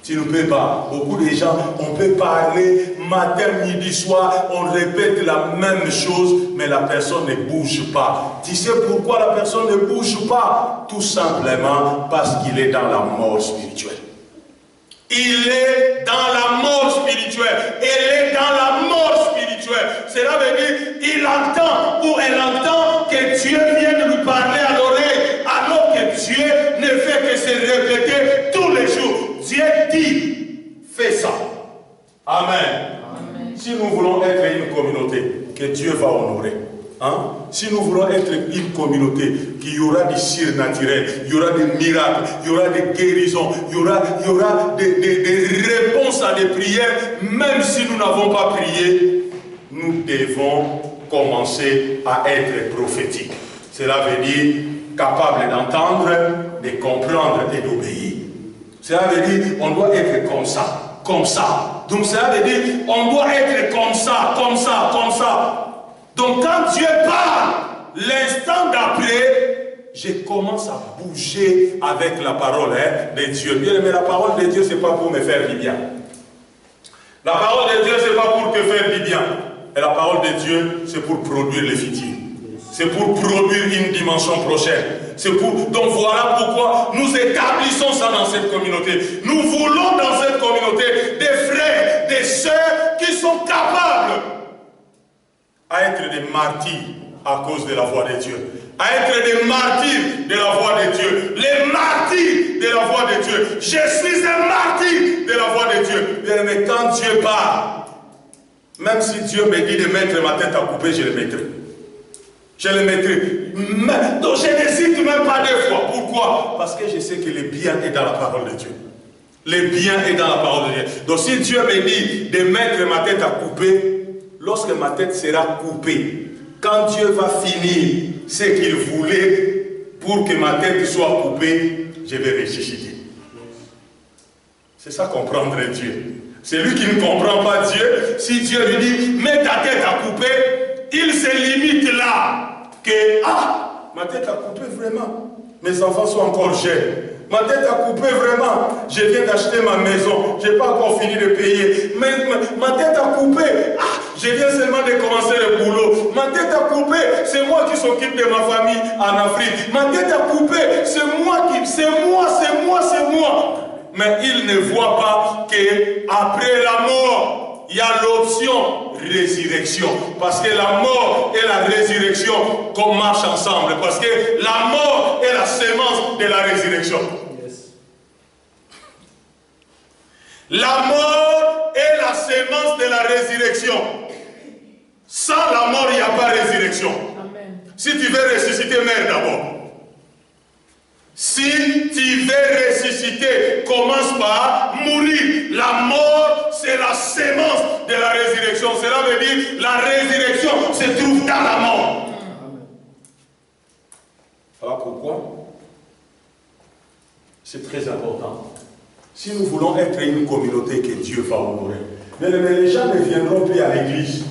Speaker 3: Tu ne peux pas. Beaucoup de gens, on peut parler matin, midi, soir, on répète la même chose, mais la personne ne bouge pas. Tu sais pourquoi la personne ne bouge pas? Tout simplement parce qu'il est dans la mort spirituelle. Il est dans la mort spirituelle. Elle est dans la mort spirituelle. Cela veut dire il entend ou elle entend que Dieu vienne lui parler à l'oreille, alors que Dieu ne fait que se répéter tous les jours. Dieu dit, fais ça. Amen. Amen. Si nous voulons être une communauté que Dieu va honorer, hein? Si nous voulons être une communauté qui y aura des surnaturels, il y aura des miracles, il y aura des guérisons, il y aura des réponses à des prières, même si nous n'avons pas prié, nous devons commencer à être prophétiques. Cela veut dire capable d'entendre, de comprendre et d'obéir. Cela veut dire on doit être comme ça, comme ça. Donc cela veut dire on doit être comme ça, comme ça, comme ça. Donc quand Dieu parle, l'instant d'après, je commence à bouger avec la parole de Dieu. Bien aimé, la parole de Dieu, ce n'est pas pour me faire du bien. La parole de Dieu, ce n'est pas pour te faire du bien. Et la parole de Dieu, c'est pour produire le futur. C'est pour produire une dimension prochaine. Donc voilà pourquoi nous établissons ça dans cette communauté. Nous voulons dans cette communauté des frères, des sœurs qui sont capables à être des martyrs à cause de la voix de Dieu. À être des martyrs de la voix de Dieu. Les martyrs de la voix de Dieu. Je suis un martyr de la voix de Dieu. Bien aimé, quand Dieu parle, même si Dieu me dit de mettre ma tête à couper, je le mettrai. Je le mettrai. Donc je n'hésite même pas deux fois. Pourquoi? Parce que je sais que le bien est dans la parole de Dieu. Le bien est dans la parole de Dieu. Donc si Dieu me dit de mettre ma tête à couper, lorsque ma tête sera coupée, quand Dieu va finir ce qu'il voulait pour que ma tête soit coupée, je vais ressusciter. C'est ça comprendre Dieu. C'est lui qui ne comprend pas Dieu. Si Dieu lui dit, mets ta tête à couper, il se limite là. Que, ma tête a coupé vraiment. Mes enfants sont encore jeunes. Ma tête a coupé vraiment. Je viens d'acheter ma maison. Je n'ai pas encore fini de payer. Mais ma tête a coupé. Je viens seulement de commencer le boulot. Ma tête a coupé. C'est moi qui s'occupe de ma famille en Afrique. Ma tête a coupé. C'est moi. Mais il ne voit pas qu'après la mort, il y a l'option résurrection. Parce que la mort et la résurrection marchent ensemble. Parce que la mort est la sémence de la résurrection. Yes. La mort est la sémence de la résurrection. Sans la mort, il n'y a pas de résurrection. Amen. Si tu veux ressusciter, meurs d'abord. Si tu veux ressusciter, commence par mourir. La mort, c'est la sémence de la résurrection. Cela veut dire la résurrection se trouve dans la mort. Voilà pourquoi c'est très important. Si nous voulons être une communauté que Dieu va honorer, mais les gens ne viendront plus à l'église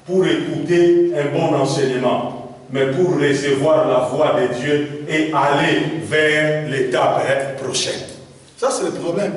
Speaker 3: pour écouter un bon enseignement, mais pour recevoir la voix de Dieu et aller vers l'étape prochaine. Ça, c'est le problème.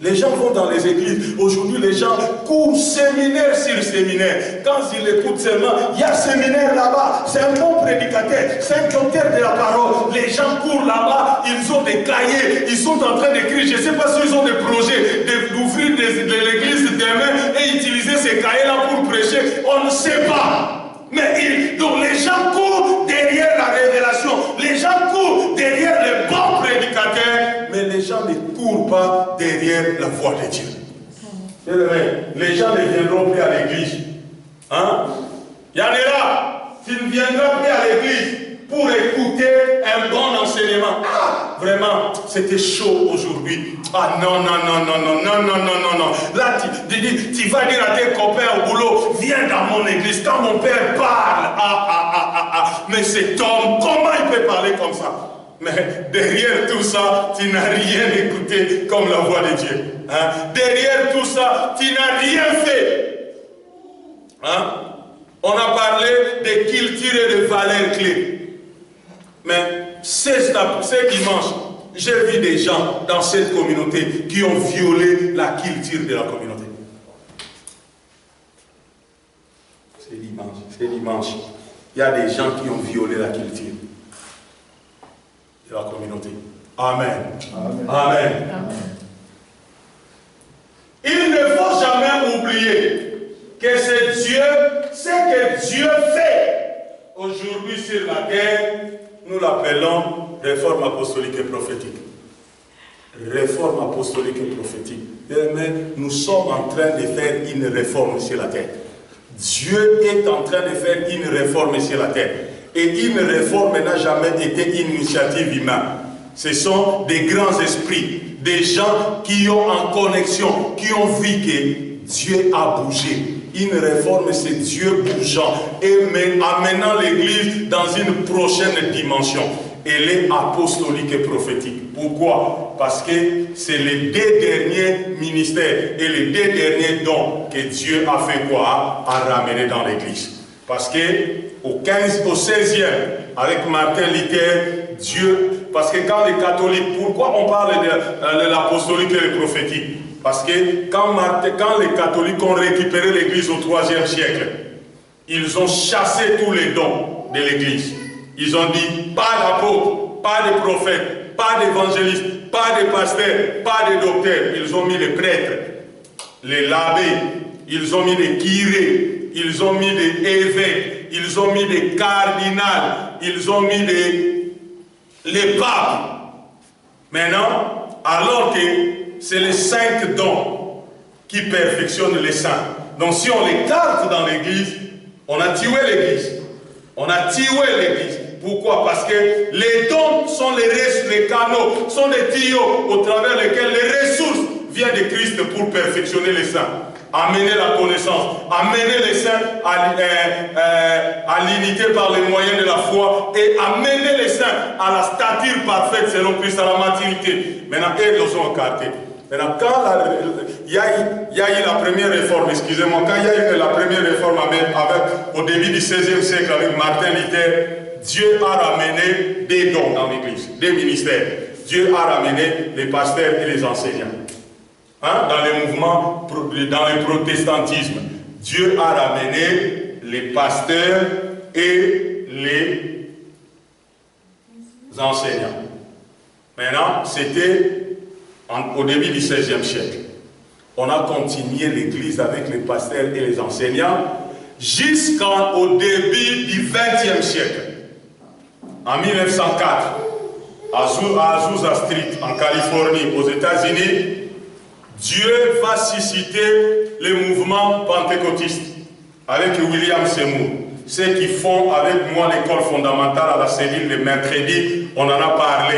Speaker 3: Les gens vont dans les églises. Aujourd'hui, les gens courent séminaire sur séminaire. Quand ils écoutent seulement, il y a séminaire là-bas. C'est un bon prédicateur. C'est un docteur de la parole. Les gens courent là-bas. Ils ont des cahiers. Ils sont en train d'écrire. Je ne sais pas s'ils ont des projets d'ouvrir de l'église demain et utiliser ces cahiers-là pour prêcher. On ne sait pas. Mais donc les gens courent derrière la révélation, les gens courent derrière les bons prédicateurs, mais les gens ne courent pas derrière la voix de Dieu. Les gens ne viendront plus à l'église. Hein? Il y en a là, tu ne viendras plus à l'église pour écouter un bon enseignement. Vraiment, c'était chaud aujourd'hui. Non. Là, tu vas dire à tes copains au boulot, viens dans mon église. Quand mon père parle, mais cet homme, comment il peut parler comme ça? Mais derrière tout ça, tu n'as rien écouté comme la voix de Dieu. Hein? Derrière tout ça, tu n'as rien fait. Hein? On a parlé de culture et de valeurs clés. Mais ce dimanche, j'ai vu des gens dans cette communauté qui ont violé la culture de la communauté. C'est dimanche. Il y a des gens qui ont violé la culture de la communauté. Amen. Amen. Il ne faut jamais oublier que c'est Dieu, ce que Dieu fait aujourd'hui sur la terre. Nous l'appelons réforme apostolique et prophétique. Réforme apostolique et prophétique. Mais nous sommes en train de faire une réforme sur la terre. Dieu est en train de faire une réforme sur la terre. Et une réforme n'a jamais été une initiative humaine. Ce sont des grands esprits, des gens qui ont en connexion, qui ont vu que Dieu a bougé. Une réforme, c'est Dieu bougeant et amenant l'Église dans une prochaine dimension. Elle est apostolique et prophétique. Pourquoi? Parce que c'est les deux derniers ministères et les deux derniers dons que Dieu a fait quoi? A ramener dans l'Église. Parce que au 16e, avec Martin Luther, Dieu, parce que quand les catholiques, pourquoi on parle de l'apostolique et le prophétique? Parce que quand les catholiques ont récupéré l'église au 3e siècle, ils ont chassé tous les dons de l'église. Ils ont dit, pas d'apôtres, pas de prophètes, pas d'évangélistes, pas de pasteurs, pas de docteurs. Ils ont mis les prêtres, les abbés, ils ont mis les curés, ils ont mis les évêques, ils ont mis les cardinals, ils ont mis les papes. Maintenant, alors que c'est les 5 dons qui perfectionnent les saints. Donc si on les garde dans l'église, on a tué l'église. On a tué l'église. Pourquoi? Parce que les dons sont les canaux, sont les tuyaux au travers lesquels les ressources viennent de Christ pour perfectionner les saints. Amener la connaissance, amener les saints à l'unité par les moyens de la foi et amener les saints à la stature parfaite selon Christ, à la maturité. Maintenant, ils les ont écartés. Maintenant, quand il y a eu la première réforme, excusez-moi, quand il y a eu la première réforme au début du XVIe siècle avec Martin Luther, Dieu a ramené des dons dans l'église, des ministères. Dieu a ramené les pasteurs et les enseignants. Hein, dans les mouvements, dans le protestantisme, Dieu a ramené les pasteurs et les enseignants. Maintenant, c'était au début du XVIe siècle. On a continué l'église avec les pasteurs et les enseignants jusqu'au début du XXe siècle. En 1904, à Azusa Street, en Californie, aux États-Unis, Dieu va susciter le mouvement pentecôtiste avec William Seymour. Ceux qui font avec moi l'école fondamentale à la cellule le mercredi, on en a parlé.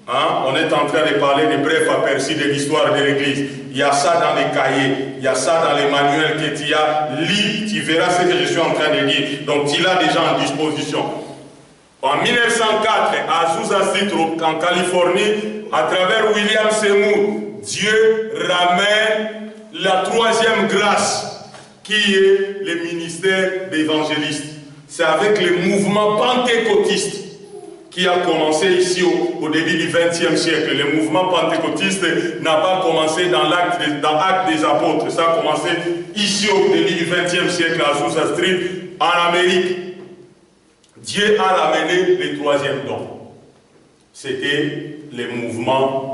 Speaker 3: Hein? On est en train de parler de brefs aperçus de l'histoire de l'Église. Il y a ça dans les cahiers, il y a ça dans les manuels que tu as. Lis, tu verras ce que je suis en train de dire. Donc tu l'as déjà en disposition. En 1904, à Azusa Street, en Californie, à travers William Seymour, Dieu ramène la troisième grâce, qui est le ministère d'évangéliste. C'est avec le mouvement pentecôtiste qui a commencé ici au début du XXe siècle. Le mouvement pentecôtiste n'a pas commencé dans l'acte des apôtres. Ça a commencé ici au début du XXe siècle à Azusa Street, en Amérique. Dieu a ramené le troisième don. C'était le mouvement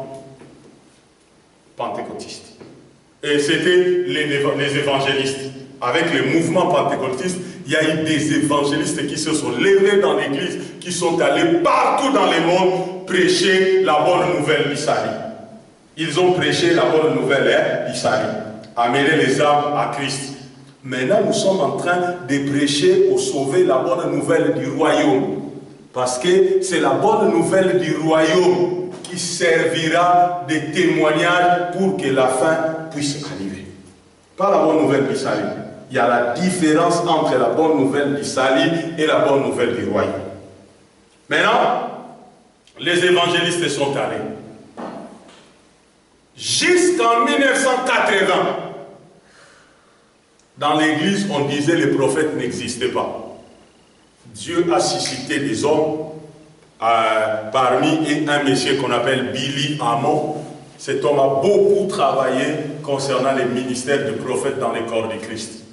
Speaker 3: pentecôtiste. Et c'était les évangélistes. Avec le mouvement pentecôtiste, il y a eu des évangélistes qui se sont levés dans l'église, qui sont allés partout dans le monde prêcher la bonne nouvelle du salut. Ils ont prêché la bonne nouvelle du salut, amener les âmes à Christ. Maintenant, nous sommes en train de prêcher pour sauver la bonne nouvelle du royaume. Parce que c'est la bonne nouvelle du royaume qui servira de témoignage pour que la fin puisse arriver. Pas la bonne nouvelle du salut. Il y a la différence entre la bonne nouvelle du salut et la bonne nouvelle du royaume. Maintenant, les évangélistes sont allés. Jusqu'en 1980, dans l'église, on disait que les prophètes n'existaient pas. Dieu a suscité des hommes, parmi un monsieur qu'on appelle Billy Hamon. Cet homme a beaucoup travaillé concernant les ministères de prophètes dans les corps de Christ.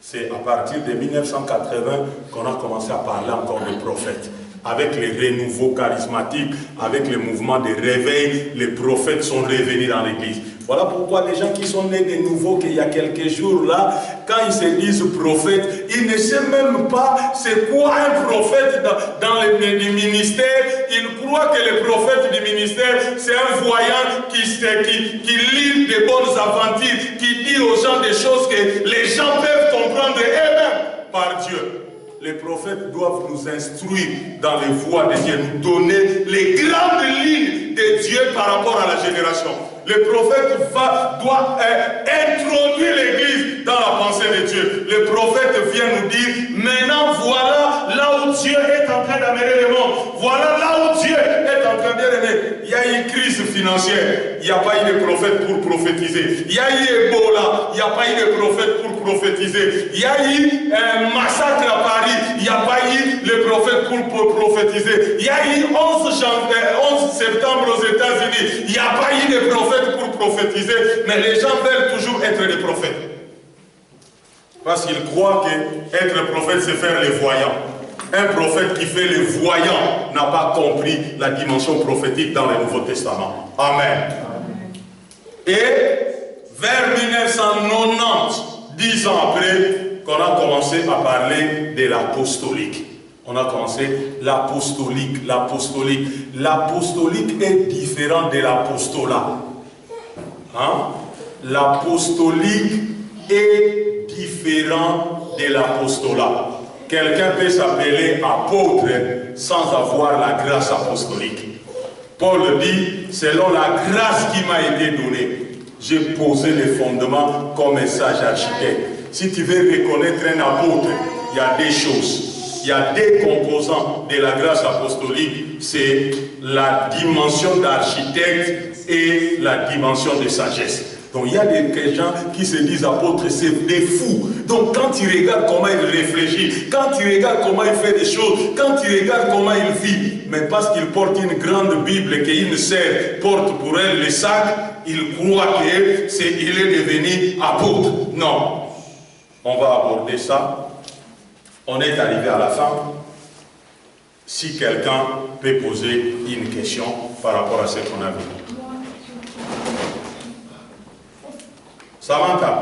Speaker 3: C'est à partir de 1980 qu'on a commencé à parler encore de prophètes. Avec les renouveaux charismatiques, avec le mouvement de réveil, les prophètes sont revenus dans l'église. Voilà pourquoi les gens qui sont nés de nouveau, qu'il y a quelques jours là, quand ils se disent prophètes, ils ne savent même pas c'est quoi un prophète dans les ministères. Ils croient que le prophète du ministère, c'est un voyant qui lit des bonnes aventures, qui dit aux gens des choses que les gens peuvent comprendre eux-mêmes par Dieu. Les prophètes doivent nous instruire dans les voies de Dieu, nous donner les grandes lignes de Dieu par rapport à la génération. Le prophète doit introduire l'Église dans la pensée de Dieu. Le prophète vient nous dire, maintenant voilà là où Dieu est en train d'amener le monde. Voilà là où Dieu est en train d'amener. Il y a une crise financière, il n'y a pas eu de prophète pour prophétiser. Il y a eu Ebola, il n'y a pas eu de prophète pour prophétiser. Il y a eu un massacre à Paris, il n'y a pas eu le prophète pour prophétiser. Il y a eu 11 septembre aux États-Unis, il n'y a pas eu de prophète pour prophétiser, mais les gens veulent toujours être des prophètes. Parce qu'ils croient que être prophète, c'est faire les voyants. Un prophète qui fait les voyants n'a pas compris la dimension prophétique dans le Nouveau Testament. Amen. Et vers 1990, 10 ans après, qu'on a commencé à parler de l'apostolique. On a commencé l'apostolique. L'apostolique est différent de l'apostolat. Hein? L'apostolique est différent de l'apostolat. quelqu'un peut s'appeler apôtre sans avoir la grâce apostolique. Paul dit, selon la grâce qui m'a été donnée, j'ai posé les fondements comme un sage architecte. Si tu veux reconnaître un apôtre, il y a des choses. Il y a des composants de la grâce apostolique. C'est la dimension d'architecte et la dimension de sagesse. Donc il y a des gens qui se disent apôtres, c'est des fous. Donc quand tu regardes comment il réfléchit, quand tu regardes comment il fait des choses, quand tu regardes comment il vit, mais parce qu'il porte une grande Bible et qu'une sœur porte pour elle le sac, il croit qu'il est devenu apôtre. Non. On va aborder ça. On est arrivé à la fin. Si quelqu'un peut poser une question par rapport à ce qu'on a vu. Samantha.